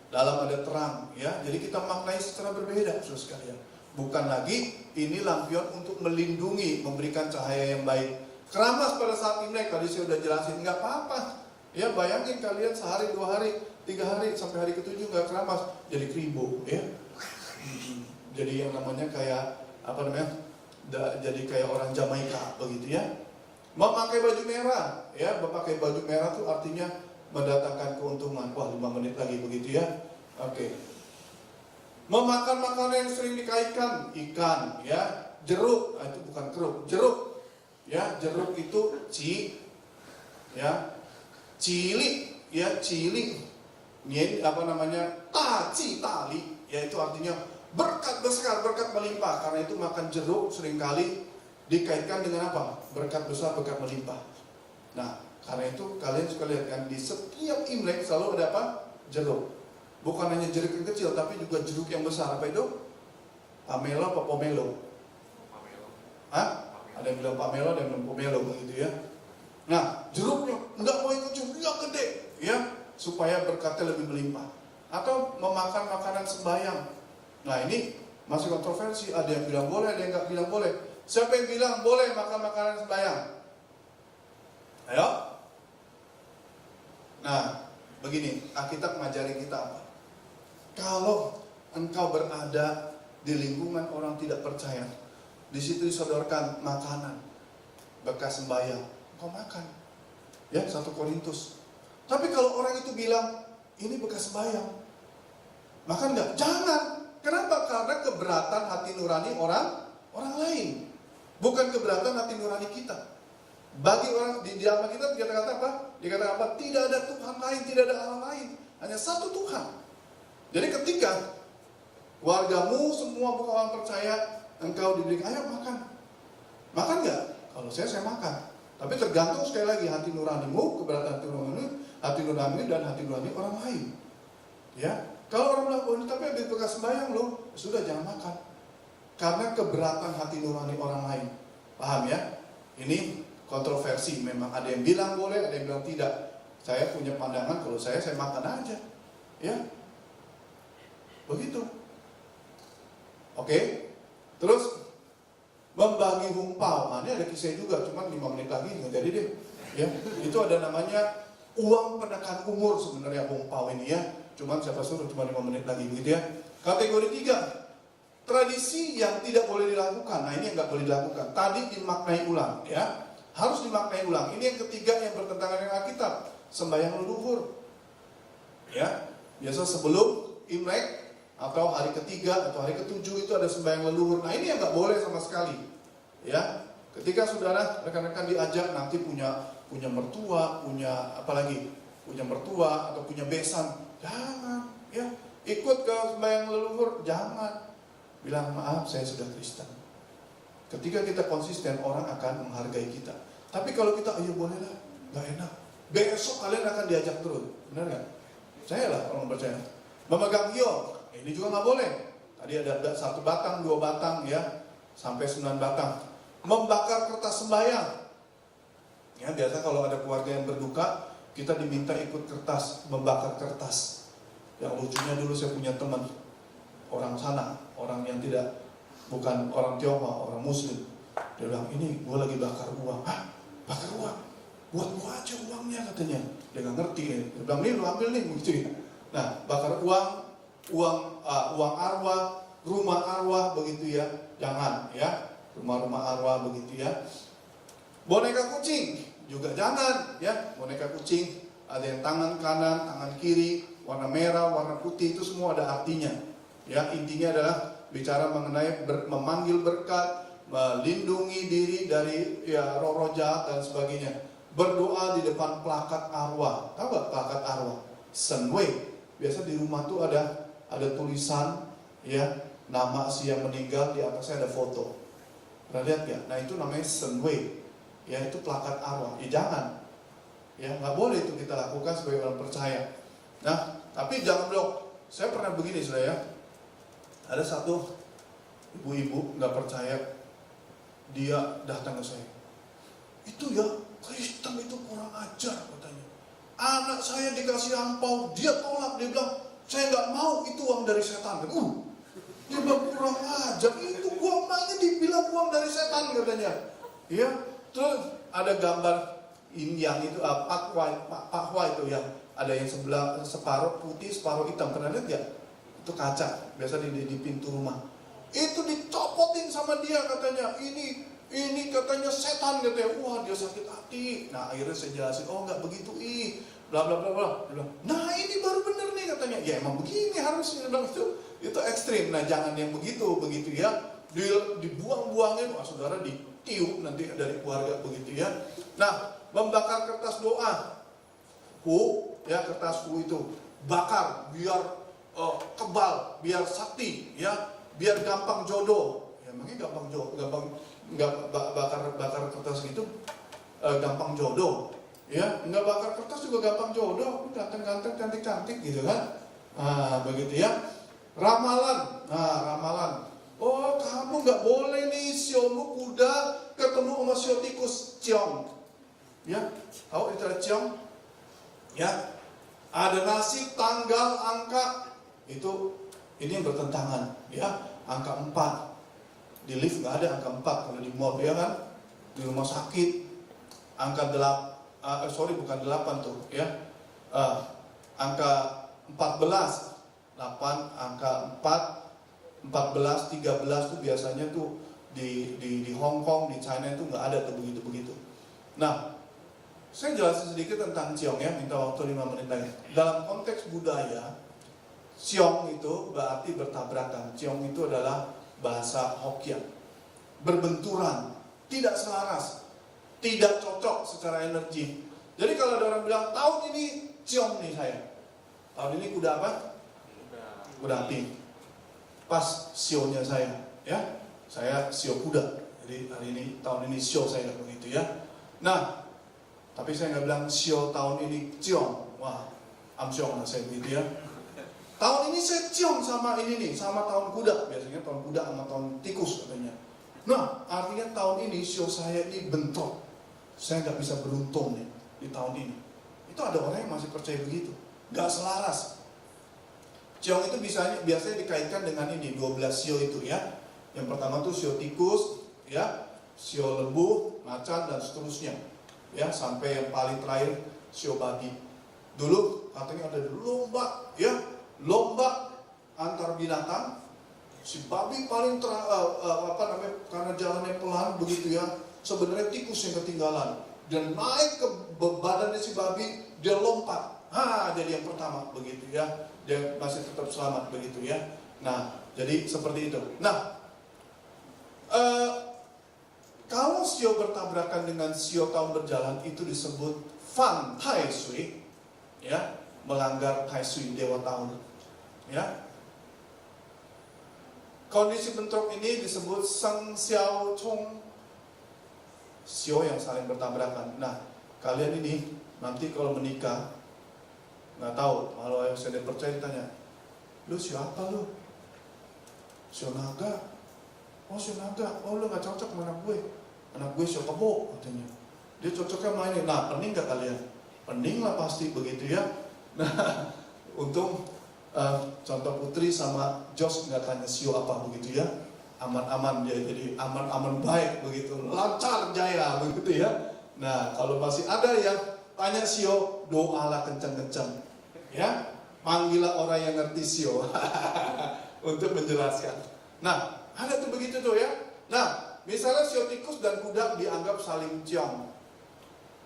Dalam ada terang, ya. Jadi kita maknai secara berbeda, saudara sekalian. Bukan lagi ini lampion untuk melindungi, memberikan cahaya yang baik. Keramas pada saat Imlek, tadi saya sudah jelasin, nggak apa-apa. Ya, bayangin kalian sehari, 2 hari, 3 hari, sampai hari ke-7 nggak keramas, jadi kribo, ya. Jadi yang namanya kayak, apa namanya, jadi kayak orang Jamaika, begitu ya. Memakai baju merah, ya, memakai baju merah itu artinya mendatangkan keuntungan. Wah, 5 menit lagi, begitu ya. Oke. Memakan makanan yang sering dikaitkan, ikan, ya, jeruk, itu bukan keruk, jeruk. Ya, jeruk itu ya, cili, ya, cili. Ini apa namanya? Tali, ya, itu artinya berkat besar, berkat melimpah. Karena itu makan jeruk seringkali dikaitkan dengan apa? Berkat besar, berkat melimpah. Nah, karena itu kalian suka lihat kan di setiap Imlek selalu ada apa? Jeruk. Bukan hanya jeruk yang kecil, tapi juga jeruk yang besar. Apa itu? Pamelo apa pomelo? Hah? Ada yang bilang pamelo, ada yang bilang pomelo, begitu ya. Nah, jeruknya nggak mau ikut jeruk yang gede, ya, supaya berkatnya lebih melimpah. Atau memakan makanan sembahyang. Nah, ini masih kontroversi. Ada yang bilang boleh, ada yang nggak bilang boleh. Siapa yang bilang boleh makan makanan sembahyang? Ayo. Nah, begini, Alkitab mengajari kita apa? Kalau engkau berada di lingkungan orang tidak percaya, di situ disodorkan makanan bekas sembahyang, engkau makan. Ya, 1 Korintus. Tapi kalau orang itu bilang ini bekas sembahyang, makan nggak? Jangan. Kenapa? Karena keberatan hati nurani orang lain, bukan keberatan hati nurani kita. Bagi orang di dalam kita dikatakan apa? Dikatakan apa? Tidak ada Tuhan lain, tidak ada Allah lain, hanya satu Tuhan. Jadi ketika wargamu semua bukan orang percaya, engkau diberikan, ayo makan. Makan nggak? Kalau saya makan. Tapi tergantung sekali lagi hati nuranimu, keberatan hati nurani dan hati nurani orang lain. Ya, kalau orang bilang, oh ini tapi habis bekas sembahyang loh, sudah jangan makan. Karena keberatan hati nurani orang lain. Paham ya? Ini kontroversi memang. Ada yang bilang boleh, ada yang bilang tidak. Saya punya pandangan kalau saya makan aja. Ya. Begitu. Oke. Terus membagi humpau. Nah, ini ada kisah juga, cuman 5 menit lagi nggak jadi deh. Ya, itu ada namanya uang penekan umur sebenarnya humpau ini ya. Cuman siapa suruh cuma 5 menit lagi gitu ya. Kategori 3, tradisi yang tidak boleh dilakukan. Nah, ini yang nggak boleh dilakukan. Tadi dimaknai ulang ya. Harus dimaknai ulang. Ini yang ketiga yang bertentangan dengan Alkitab. Sembahyang leluhur. Ya, biasa sebelum Imlek atau hari ketiga atau hari ketujuh itu ada sembahyang leluhur. Nah, ini yang nggak boleh sama sekali. Ya, ketika saudara rekan-rekan diajak nanti punya mertua, punya apalagi punya mertua atau punya besan, jangan. Ya, ikut ke sembahyang leluhur, jangan. Bilang maaf, saya sudah Kristen. Ketika kita konsisten, orang akan menghargai kita. Tapi kalau kita, ayo boleh lah, nggak enak. Besok kalian akan diajak terus, benar nggak? Saya lah orang percaya. Memegang hiyo, ini juga nggak boleh. Tadi ada 1 batang, 2 batang ya, sampai 9 batang. Membakar kertas sembahyang. Ya, biasa kalau ada keluarga yang berduka, kita diminta ikut kertas, membakar kertas. Yang lucunya dulu saya punya teman, orang sana, orang yang bukan orang Tionghoa, orang Muslim. Dia bilang, ini gue lagi bakar uang. Hah? Bakar uang? Buat gue aja uangnya katanya. Dia nggak ngerti. Dia bilang, nih lu ambil nih, begitu ya. Nah, bakar uang arwah, rumah arwah begitu ya, jangan ya, rumah arwah begitu ya. Boneka kucing juga jangan ya, boneka kucing ada yang tangan kanan, tangan kiri, warna merah, warna putih, itu semua ada artinya. Ya, intinya adalah bicara mengenai memanggil berkat, melindungi diri dari ya roh-roh jahat dan sebagainya. Berdoa di depan plakat arwah, tahu gak plakat arwah? Senway. Biasa di rumah tuh ada tulisan ya, nama si yang meninggal, di atasnya ada foto. Pernah lihat ya? Nah, itu namanya senway. Ya, itu plakat arwah. Ya jangan. Ya, nggak boleh itu kita lakukan sebagai orang percaya. Nah, tapi jangan dong. Saya pernah begini, saudara ya. Ada satu ibu-ibu nggak percaya, dia datang ke saya. Itu ya, Kristen itu kurang ajar katanya. Anak saya dikasih angpau, dia tolak, dia bilang, saya nggak mau, itu uang dari setan. Dia bilang kurang ajar, itu uang mana dibilang uang dari setan katanya. Ya, terus ada gambar yang itu pakwa itu yang ada yang sebelah separuh putih, separuh hitam. Pernah lihat ya? Itu kaca, biasa di pintu rumah. Itu dicopotin sama dia katanya. Ini katanya setan katanya. Wah, dia sakit hati. Nah, akhirnya saya jelasin, oh nggak begitu bla bla bla bla. Dia bilang, nah ini baru bener nih katanya. Ya emang begini harusnya. Bilang itu ekstrim. Nah, jangan yang begitu ya. Dibuang-buangin, wah saudara ditiup nanti dari keluarga begitu ya. Nah, membakar kertas doa, ya kertas itu bakar biar kebal, biar sakti, ya, biar gampang jodoh. Ya, makanya nggak bakar kertas gitu, gampang jodoh. Ya, nggak bakar kertas juga gampang jodoh, ganteng-ganteng, cantik-cantik gitu kan. Nah, begitu ya. Ramalan, ramalan. Oh, kamu nggak boleh nih siomu kuda ketemu sama sio tikus, ciong. Ya, tahu itu ciong? Ya, ada nasib, tanggal, angka, itu ini yang bertentangan. Ya, angka 4 di lift nggak ada angka 4 kalau di mall ya kan, di rumah sakit angka 8, bukan 8 tuh ya, angka 14, 8, angka 4, 14, 13 tuh biasanya tuh di Hong Kong, di China itu nggak ada tuh begitu. Nah, saya jelasin sedikit tentang ciong ya, minta waktu 5 menit lagi. Dalam konteks budaya, ciong itu berarti bertabrakan. Ciong itu adalah bahasa Hokkien. Berbenturan, tidak selaras, tidak cocok secara energi. Jadi kalau ada orang bilang, tahun ini ciong nih saya. Tahun ini kuda apa? Kuda api. Pas sionya saya, ya, saya sio kuda. Jadi hari ini, tahun ini sio saya begitu ya. Nah, tapi saya nggak bilang sio tahun ini ciong. Wah, amsyong lah saya begitu ya. Tahun ini saya ciong sama ini nih, sama tahun kuda. Biasanya tahun kuda sama tahun tikus katanya. Nah, artinya tahun ini sio saya ini bentrok. Saya nggak bisa beruntung nih di tahun ini. Itu ada orang yang masih percaya begitu, nggak selaras. Ciong itu biasanya dikaitkan dengan ini 12 sio itu ya. Yang pertama tuh sio tikus, ya, sio lembu, macan dan seterusnya. Ya, sampai yang paling terakhir sio babi. Dulu katanya ada lomba, ya, lomba antar binatang. Si babi paling karena jalannya pelan begitu ya. Sebenarnya tikus yang ketinggalan dan naik ke badannya si babi, dia lompat. Jadi yang pertama begitu ya. Dia masih tetap selamat begitu ya. Nah, jadi seperti itu. Nah, kalau sio bertabrakan dengan sio tahun berjalan itu disebut Fan Tai Sui, ya, melanggar Tai Sui dewa tahun, ya. Kondisi bentrok ini disebut Sang Xiao Chong, sio yang saling bertabrakan. Nah, kalian ini nanti kalau menikah, nggak tahu, kalau yang sudah percaya ditanya, lu siapa lu? Sio naga. Oh sio naga, oh lu nggak cocok sama anak gue sio kebo katanya. Dia cocoknya mainin. Nah, pening nggak kalian? Pening lah pasti begitu ya. Nah, untung contoh Putri sama Jos nggak tanya sio apa begitu ya. Aman-aman dia, jadi aman-aman baik begitu, lancar jaya begitu ya. Nah, kalau masih ada yang tanya sio, doalah kencang-kencang, ya, panggillah orang yang ngerti sio untuk menjelaskan. Nah, ada tuh begitu tuh ya. Nah, misalnya sio tikus dan kuda dianggap saling ciong,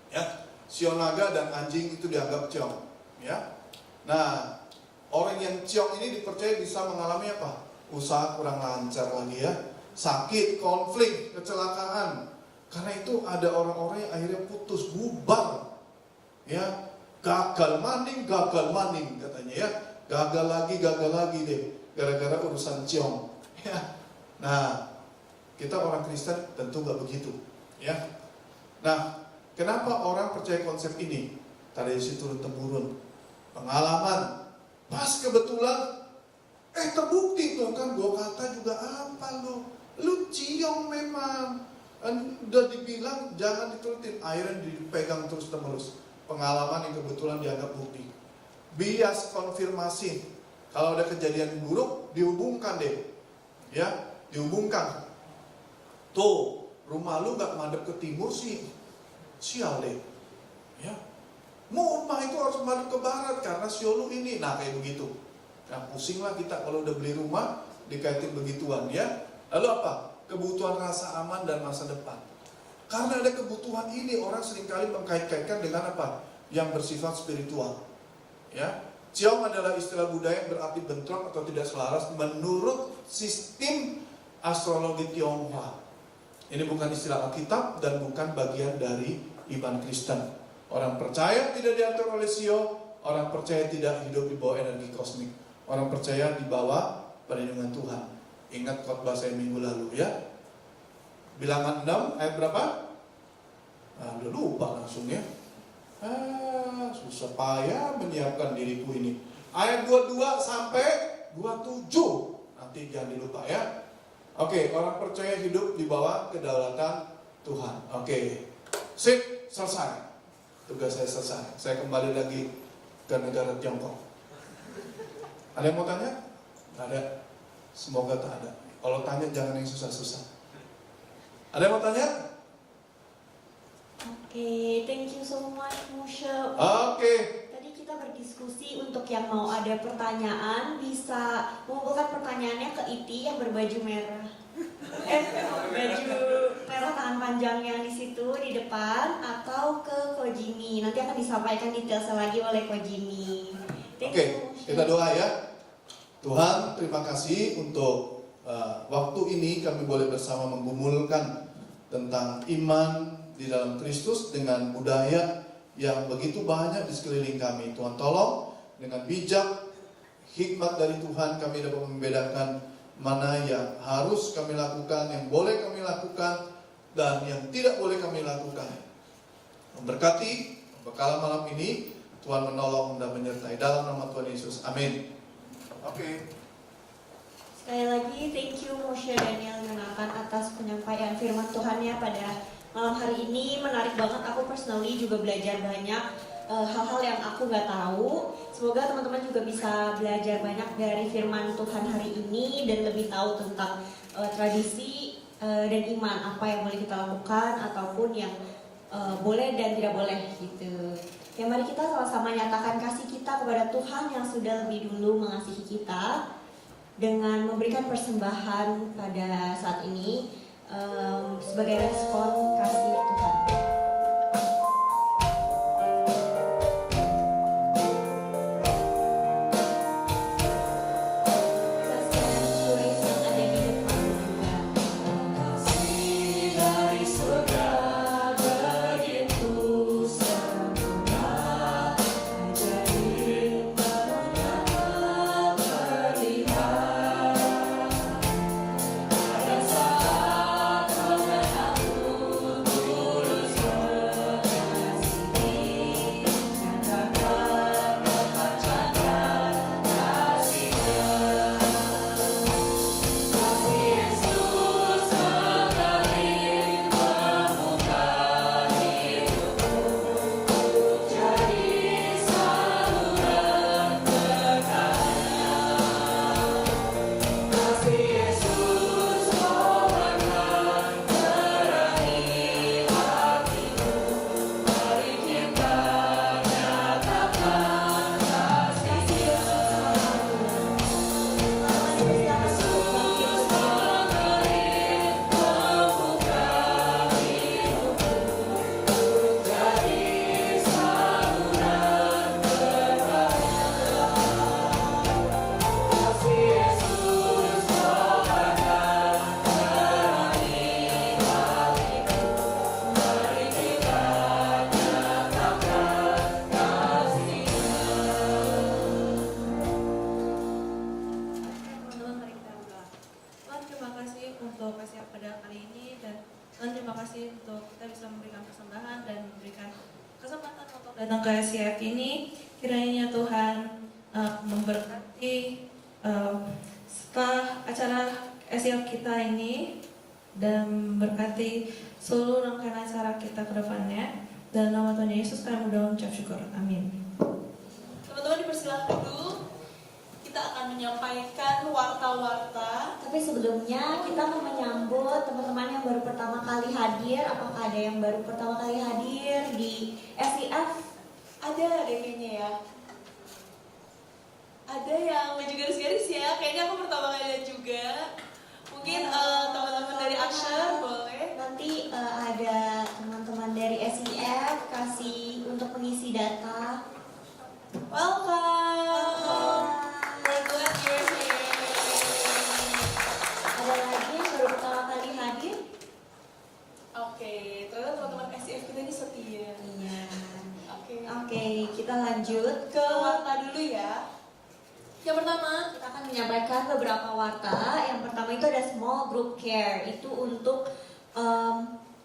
ya, sio naga dan anjing itu dianggap ciong, ya. Nah, orang yang ciong ini dipercaya bisa mengalami apa? Usaha kurang lancar lagi ya, sakit, konflik, kecelakaan. Karena itu ada orang-orang yang akhirnya putus, bubar, ya, gagal maning katanya ya, gagal lagi deh, gara-gara urusan ciong, ya. Nah, kita orang Kristen tentu nggak begitu, ya. Nah, kenapa orang percaya konsep ini? Tradisi turun temurun, pengalaman, pas kebetulan, terbukti tuh kan, gua kata juga apa lu ciong memang. Udah dibilang jangan diturutin, akhirnya dipegang terus menerus. Pengalaman yang kebetulan dianggap bukti. Bias konfirmasi. Kalau ada kejadian buruk dihubungkan deh, ya, dihubungkan. Tuh, rumah lu gak madep ke timur sih, sial deh, ya. Rumah itu harus madep ke barat karena sio lu ini. Nah, kayak begitu. Nah, pusing lah kita kalau udah beli rumah dikaitin begituan, ya. Lalu apa? Kebutuhan rasa aman dan masa depan. Karena ada kebutuhan ini, orang seringkali mengkait-kaitkan dengan apa? Yang bersifat spiritual. Ya, ciong adalah istilah budaya yang berarti bentrok atau tidak selaras menurut sistem astrologi Tionghoa. Ini bukan istilah Alkitab dan bukan bagian dari iman Kristen. Orang percaya tidak diatur oleh sio, orang percaya tidak hidup di bawah energi kosmik. Orang percaya di bawah perlindungan Tuhan. Ingat khotbah saya minggu lalu ya. Bilangan 6 ayat berapa? Udah lupa langsung ya. Susah payah menyiapkan diriku ini. Ayat 22 sampai 27. Nanti jangan dilupa ya. Oke, orang percaya hidup di bawah kedaulatan Tuhan. Oke. Sip, selesai. Tugas saya selesai. Saya kembali lagi ke negara Tiongkok. Ada yang mau tanya? Ada. Semoga tak ada. Kalau tanya jangan yang susah-susah. Ada yang mau tanya? Oke, thank you so much, Moshe. Oke. Tadi kita berdiskusi untuk yang mau ada pertanyaan bisa mengumpulkan pertanyaannya ke Iti yang berbaju merah. Baju merah tangan panjang yang di situ di depan atau ke Ko Jimmy. Nanti akan disampaikan detailnya lagi oleh Ko Jimmy. Oke, kita doa ya. Tuhan, terima kasih untuk waktu ini kami boleh bersama menggumulkan tentang iman di dalam Kristus dengan budaya yang begitu banyak di sekeliling kami. Tuhan tolong dengan bijak, hikmat dari Tuhan kami dapat membedakan mana yang harus kami lakukan, yang boleh kami lakukan, dan yang tidak boleh kami lakukan. Memberkati bekal malam ini, Tuhan menolong dan menyertai dalam nama Tuhan Yesus. Amin. Oke. Sekali lagi, thank you Moshe Daniel Yonatan atas penyampaian firman Tuhannya pada malam hari ini. Menarik banget, aku personally juga belajar banyak hal-hal yang aku nggak tahu. Semoga teman-teman juga bisa belajar banyak dari firman Tuhan hari ini dan lebih tahu tentang tradisi dan iman, apa yang boleh kita lakukan ataupun yang boleh dan tidak boleh gitu. Ya mari kita sama-sama nyatakan kasih kita kepada Tuhan yang sudah lebih dulu mengasihi kita dengan memberikan persembahan pada saat ini sebagai respon kasih Tuhan. Datang ke SCF ini, kiranya Tuhan memberkati setelah acara SCF kita ini dan berkati seluruh rangkaian acara kita ke depannya. Dalam nama Tuhan Yesus kami berdoa mengucap syukur. Amin. Teman-teman dipersilakan dulu. Kita akan menyampaikan warta-warta. Tapi sebelumnya kita mau menyambut teman-teman yang baru pertama kali hadir. Apakah ada yang baru pertama kali hadir di SCF? Ada deh kayaknya ya. Ada yang baju garis-garis ya. Kayaknya aku pertama kali lihat juga. Mungkin teman-teman dari Action boleh. Nanti ada teman-teman dari SCF kasih untuk mengisi data. Welcome. We're glad you're here. Ada lagi yang baru pertama kali hadir? Oke, ternyata teman-teman SCF kita ini setia. Iya. Oke, Kita lanjut ke warta dulu ya. Yang pertama, kita akan menyampaikan beberapa warta. Yang pertama itu ada small group care. Itu untuk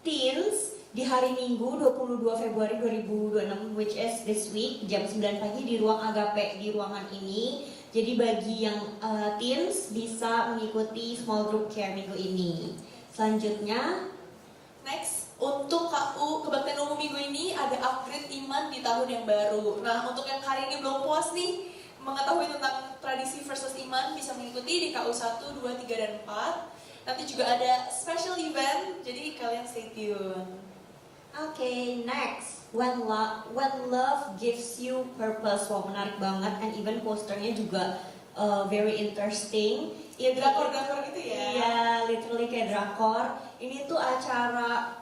teens di hari Minggu 22 Februari 2026, which is this week, jam 9 pagi di ruang Agape di ruangan ini. Jadi bagi yang teens bisa mengikuti small group care minggu ini. Selanjutnya, next, untuk KU Kebaktian Umum minggu ini ada upgrade iman di tahun yang baru. Nah, untuk yang hari ini belum puas nih mengetahui tentang tradisi versus iman, bisa mengikuti di KU 1, 2, 3, dan 4. Nanti juga ada special event, jadi kalian stay tune. Oke, next. When love gives you purpose. Wow, menarik banget. And even posternya juga very interesting. Ya, drakor-drakor gitu ya. Iya, literally kayak drakor. Ini tuh acara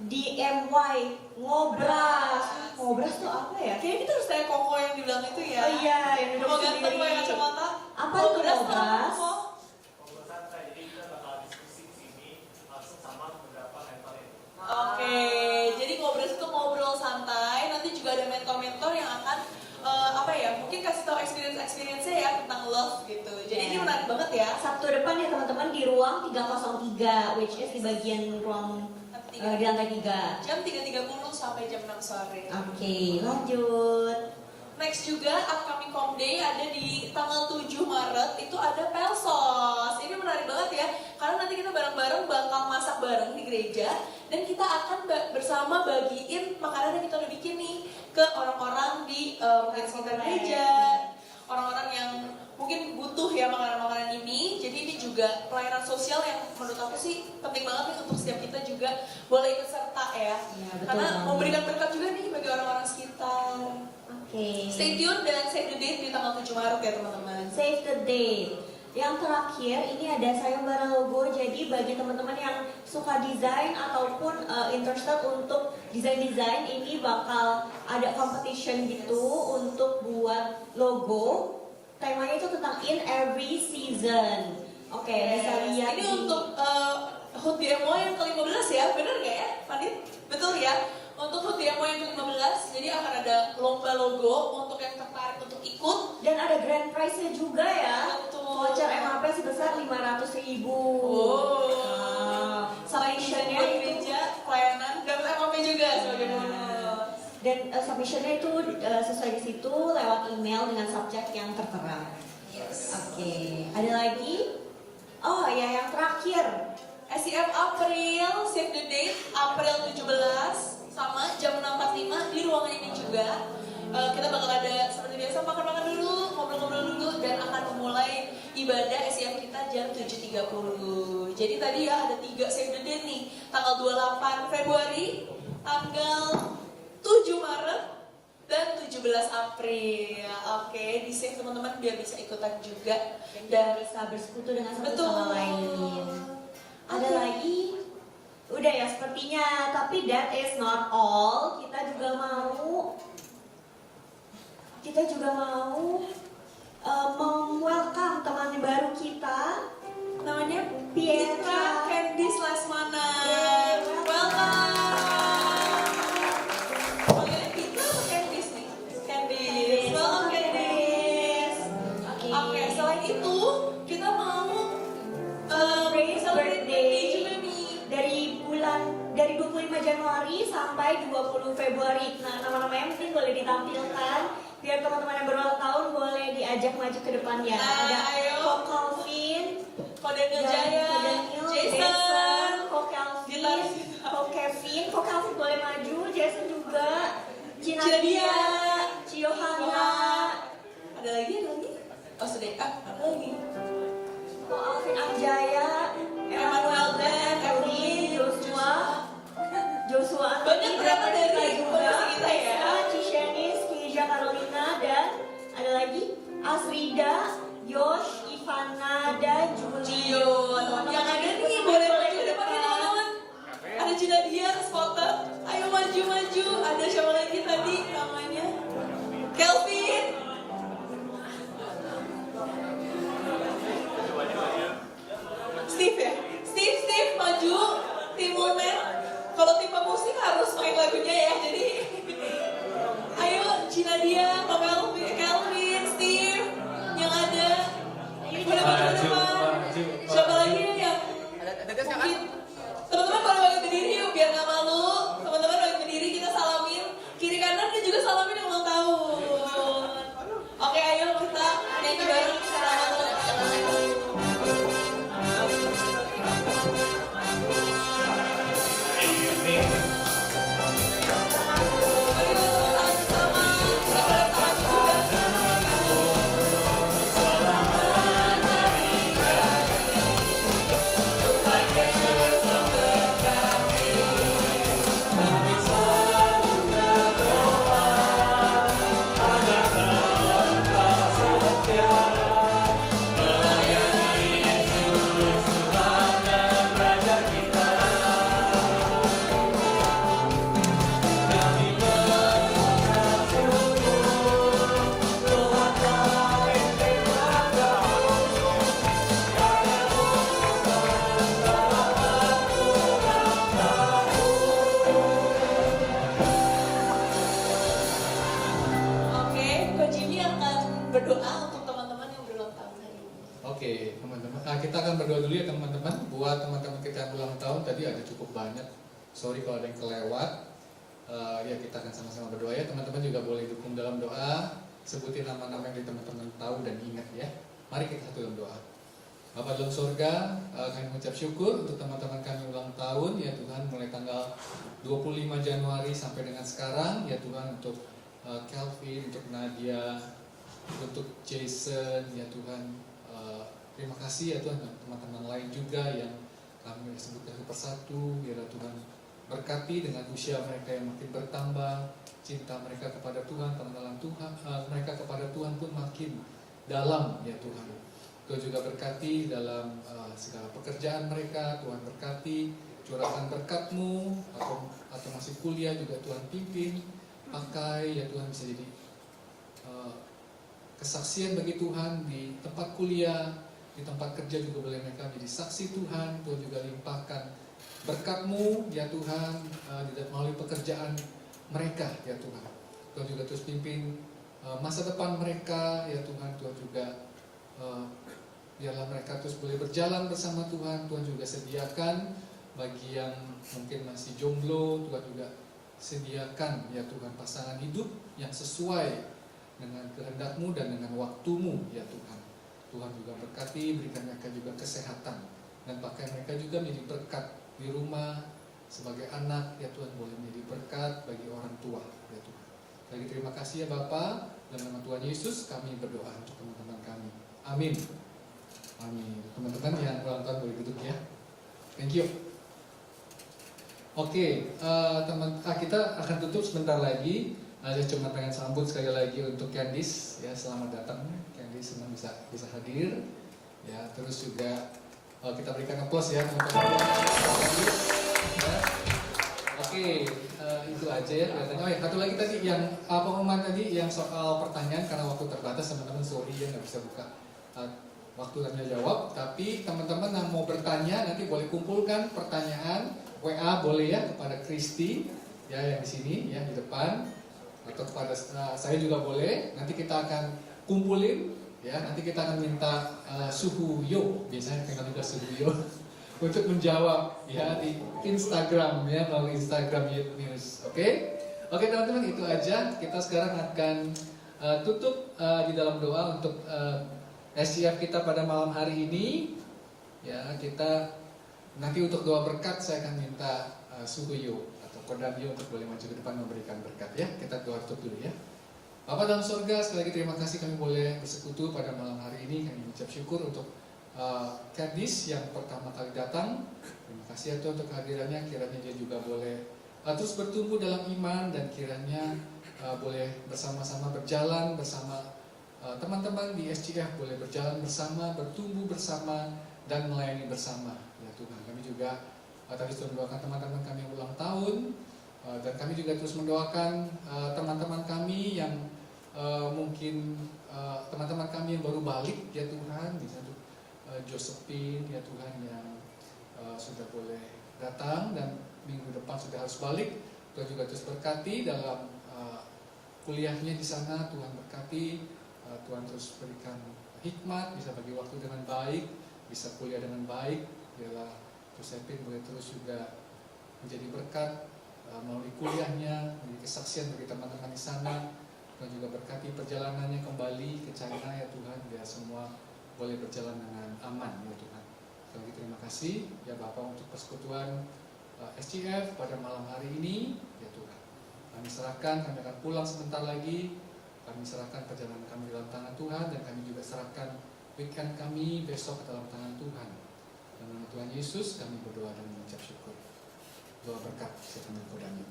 DMY, Ngobras. Ngobras tuh apa ya? Kayaknya kita harus tanya Koko yang di belakang itu ya. Oh iya, yang duduk Koko ganteng sendiri. gue yang kacamata. Apa itu Ngobras tuh apa, Ngobras? Koko? Oke, jadi ngobrol itu ngobrol santai. Nanti juga ada mentor-mentor yang akan mungkin kasih tahu experience-nya ya tentang love gitu. Jadi ini menarik banget ya. Sabtu depan ya teman-teman di ruang 303, which is di bagian ruang di lantai 3. Jam 3.30 sampai jam 6 sore. Oke, lanjut. Next juga upcoming Com Day ada di tanggal 7 Maret, itu ada Pelsos. Ini menarik banget ya, karena nanti kita bareng-bareng bakal masak bareng di gereja dan kita akan bersama bagiin makanan yang kita udah bikin nih. ke orang-orang di mungkin sekitar gereja, orang-orang yang mungkin butuh ya makanan-makanan ini. Jadi ini juga pelayanan sosial yang menurut aku sih penting banget nih untuk setiap kita juga boleh ikut serta ya. Iya, betul Karena banget. memberikan berkat juga nih bagi orang-orang sekitar. Oke. Stay tune dan save the date di tanggal 7 Maret ya teman-teman. Save the date. Yang terakhir ini ada sayembara logo. Jadi bagi teman-teman yang suka desain ataupun interested untuk desain-desain, ini bakal ada competition gitu untuk buat logo. Temanya itu tentang in every season. Oke, bisa lihat Ini di- untuk HUT DMO yang ke-15 ya, bener nggak ya, Fadit? Betul ya? Untuk HUT DMO yang ke-15, jadi akan ada lomba logo untuk yang tertarik untuk ikut. dan ada grand prize-nya juga ya. Betul. Voucher MHP sebesar 500.000. Submissionnya buat itu gereja, pelayanan, dan MAP juga sebagai bonus. dan submissionnya itu sesuai di situ lewat email dengan subjek yang tertera. Yes. Oke, ada lagi? Oh ya, yang terakhir. SEM April, save the date, April 17, sama jam 6.45 di ruangan ini juga. Kita bakal ada seperti biasa makan-makan dulu, ngobrol-ngobrol dulu, dan akan memulai ibadah SEM kita jam 7.30. Jadi tadi ya ada 3 save the date nih, tanggal 28 Februari, tanggal 7 Maret, dan 17 April. Oke, di save teman-teman biar bisa ikutan juga. Dan bisa bersekutu dengan satu Betul. sama lain. Ada Oke. lagi? Udah ya sepertinya, tapi that is not all. Kita juga mau welcome teman baru kita. Namanya Pietra Candice Lesmana. Yeay, Welcome. Panggilannya Pietra atau Candice nih? Candice. Welcome Candice. Oke, selain itu kita mau Celebrate celebrate birthday. juga nih. Dari 25 Januari sampai 20 Februari. Nah, nama-namanya mungkin boleh ditampilkan biar teman-teman yang berulang tahun boleh diajak maju ke depan ya. Nah, Ada ayo. Ko Calvin, Ko Daniel Jaya, Jason, Ko Calvin, Gitaris. Ko Kevin, Ko Calvin boleh maju, Jason juga, Cina Cina dia. dia, Ciohana, Ada lagi? Oh sudah. Ada lagi. Ko Alvin Amjaya, Emmanuel Dan, Evelyn, Joshua, Banyak ternyata dari juga, kondisi kita ya. Cishenis, Kija Carolina, dan ada lagi Asrida, Yosh, Ivana, dan Julio. Teman-teman Yang ada ikut nih semua boleh maju ke ke depan ya teman-teman. Ada Cina dia, spotted. Ayo maju-maju. Ada siapa lagi tadi namanya? Kelvin. Steve ya? Steve maju. Tim Women. Kalau tim pemusik harus main lagunya ya. Jadi ayo Cina dia, Kelvin, Steve yang ada. Boleh maju ke depan. Siapa lagi yang mungkin teman-teman boleh balik berdiri yuk biar nggak malu. Teman-teman balik berdiri, kita salamin kiri kanan dan juga salamin yang ulang tahun. Oke, ayo kita nyanyi bareng selamat ulang tahun. Oke, Coach Jimmy akan berdoa untuk teman-teman yang berulang tahun hari ini. Oke, teman-teman. Nah, kita akan berdoa dulu ya teman-teman. Buat teman-teman kita yang ulang tahun tadi ada cukup banyak. Sorry kalau ada yang kelewat. Ya kita akan sama-sama berdoa ya. Teman-teman juga boleh dukung dalam doa. Sebutin nama-nama yang teman-teman tahu dan ingat ya. Mari kita satu dalam doa. Bapa dalam surga, kami mengucap syukur untuk teman-teman kami ulang tahun ya Tuhan, mulai tanggal 25 Januari sampai dengan sekarang ya Tuhan, untuk Kelvin, untuk Nadia, untuk Jason, ya Tuhan. Terima kasih ya Tuhan, dan teman-teman lain juga yang kami sebutkan satu persatu, ya Tuhan. Berkati dengan usia mereka yang makin bertambah, cinta mereka kepada Tuhan, pengenalan Tuhan, mereka kepada Tuhan pun makin dalam, ya Tuhan. Tuhan juga berkati dalam segala pekerjaan mereka. Tuhan berkati, curahkan berkat-Mu, atau masih kuliah juga Tuhan pimpin, pakai, ya Tuhan, bisa jadi kesaksian bagi Tuhan di tempat kuliah, di tempat kerja juga boleh mereka menjadi saksi Tuhan. Tuhan juga limpahkan berkat-Mu, ya Tuhan, melalui pekerjaan mereka, ya Tuhan. Tuhan juga terus pimpin masa depan mereka, ya Tuhan. Tuhan juga biarlah mereka terus boleh berjalan bersama Tuhan. Tuhan juga sediakan bagi yang mungkin masih jomblo, Tuhan juga sediakan, ya Tuhan, pasangan hidup yang sesuai dengan kehendak-Mu dan dengan waktu-Mu, ya Tuhan. Tuhan juga berkati, berikan mereka juga kesehatan, dan pakai mereka juga menjadi berkat di rumah sebagai anak, ya Tuhan, boleh menjadi berkat bagi orang tua, ya Tuhan. Lagi terima kasih ya Bapa, dalam nama Tuhan Yesus kami berdoa untuk teman-teman kami. Amin. Amin. Teman-teman yang ulang tahun boleh duduk ya. Thank you. Oke, kita akan tutup sebentar lagi. Saya cuma pengen sambut sekali lagi untuk Candice, ya, selamat datang. Candice senang bisa hadir, ya. Terus juga kita berikan aplaus ya teman-teman. Ya. Oke, itu aja ya kelihatannya. Oh ya, satu lagi tadi yang pengumuman tadi yang soal pertanyaan, karena waktu terbatas teman-teman, sorry ya nggak bisa buka waktu tanya jawab. Tapi teman-teman yang mau bertanya nanti boleh kumpulkan pertanyaan, WA boleh ya kepada Kristi ya yang di sini ya di depan, atau kepada saya juga boleh. Nanti kita akan kumpulin ya, nanti kita akan minta Suhu Yo, biasanya kita juga Suhu Yo untuk menjawab ya di Instagram ya, melalui Instagram Youth News. Oke teman-teman, itu aja. Kita sekarang akan tutup di dalam doa untuk SCF kita pada malam hari ini. Ya, kita nanti untuk doa berkat saya akan minta Suhuyo atau Kodamyo untuk boleh maju ke depan memberikan berkat ya. Kita doa tutup dulu ya. Bapa dalam surga, sekali lagi terima kasih kami boleh bersekutu pada malam hari ini. Kami mengucap syukur untuk Candice yang pertama kali datang. Terima kasih ya Tuhan untuk kehadirannya. Kiranya dia juga boleh terus bertumbuh dalam iman, dan kiranya boleh bersama-sama berjalan bersama teman-teman di SCF, boleh berjalan bersama, bertumbuh bersama, dan melayani bersama. Ya Tuhan, kami juga tadi sudah mendoakan teman-teman kami yang ulang tahun, dan kami juga terus mendoakan teman-teman kami yang mungkin teman-teman kami yang baru balik, ya Tuhan, misalnya Josephine, ya Tuhan, yang sudah boleh datang dan minggu depan sudah harus balik. Tuhan juga terus berkati dalam kuliahnya di sana. Tuhan berkati, Tuhan terus berikan hikmat, bisa bagi waktu dengan baik, bisa kuliah dengan baik. Biarlah Josephine boleh terus juga menjadi berkat melalui kuliahnya, menjadi kesaksian bagi teman-teman di sana. Tuhan juga berkati perjalanannya kembali ke China, ya Tuhan, biar semua boleh berjalan dengan aman, ya Tuhan. Sekali lagi terima kasih ya Bapak untuk persekutuan SCF pada malam hari ini, ya Tuhan. Kami serahkan, kami akan pulang sebentar lagi. Kami serahkan perjalanan kami dalam tangan Tuhan, dan kami juga serahkan weekend kami besok ke dalam tangan Tuhan. Dalam nama Tuhan Yesus kami berdoa dan mengucap syukur. Doa berkat serta berkodanya.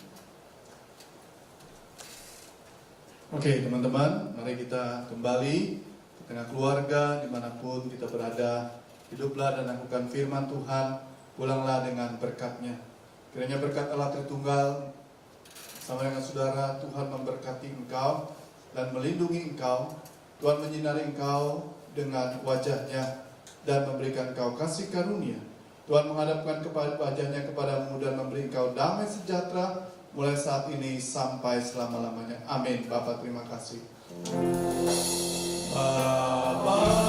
Oke teman-teman, mari kita kembali ke tengah keluarga dimanapun kita berada. Hiduplah dan lakukan firman Tuhan, pulanglah dengan berkat-Nya. Kiranya berkat Allah Tritunggal sama dengan saudara, Tuhan memberkati engkau dan melindungi engkau. Tuhan menyinari engkau dengan wajah-Nya dan memberikan engkau kasih karunia. Tuhan menghadapkan wajah-Nya kepadamu dan memberi engkau damai sejahtera mulai saat ini sampai selama-lamanya. Amin. Bapa terima kasih. Bapa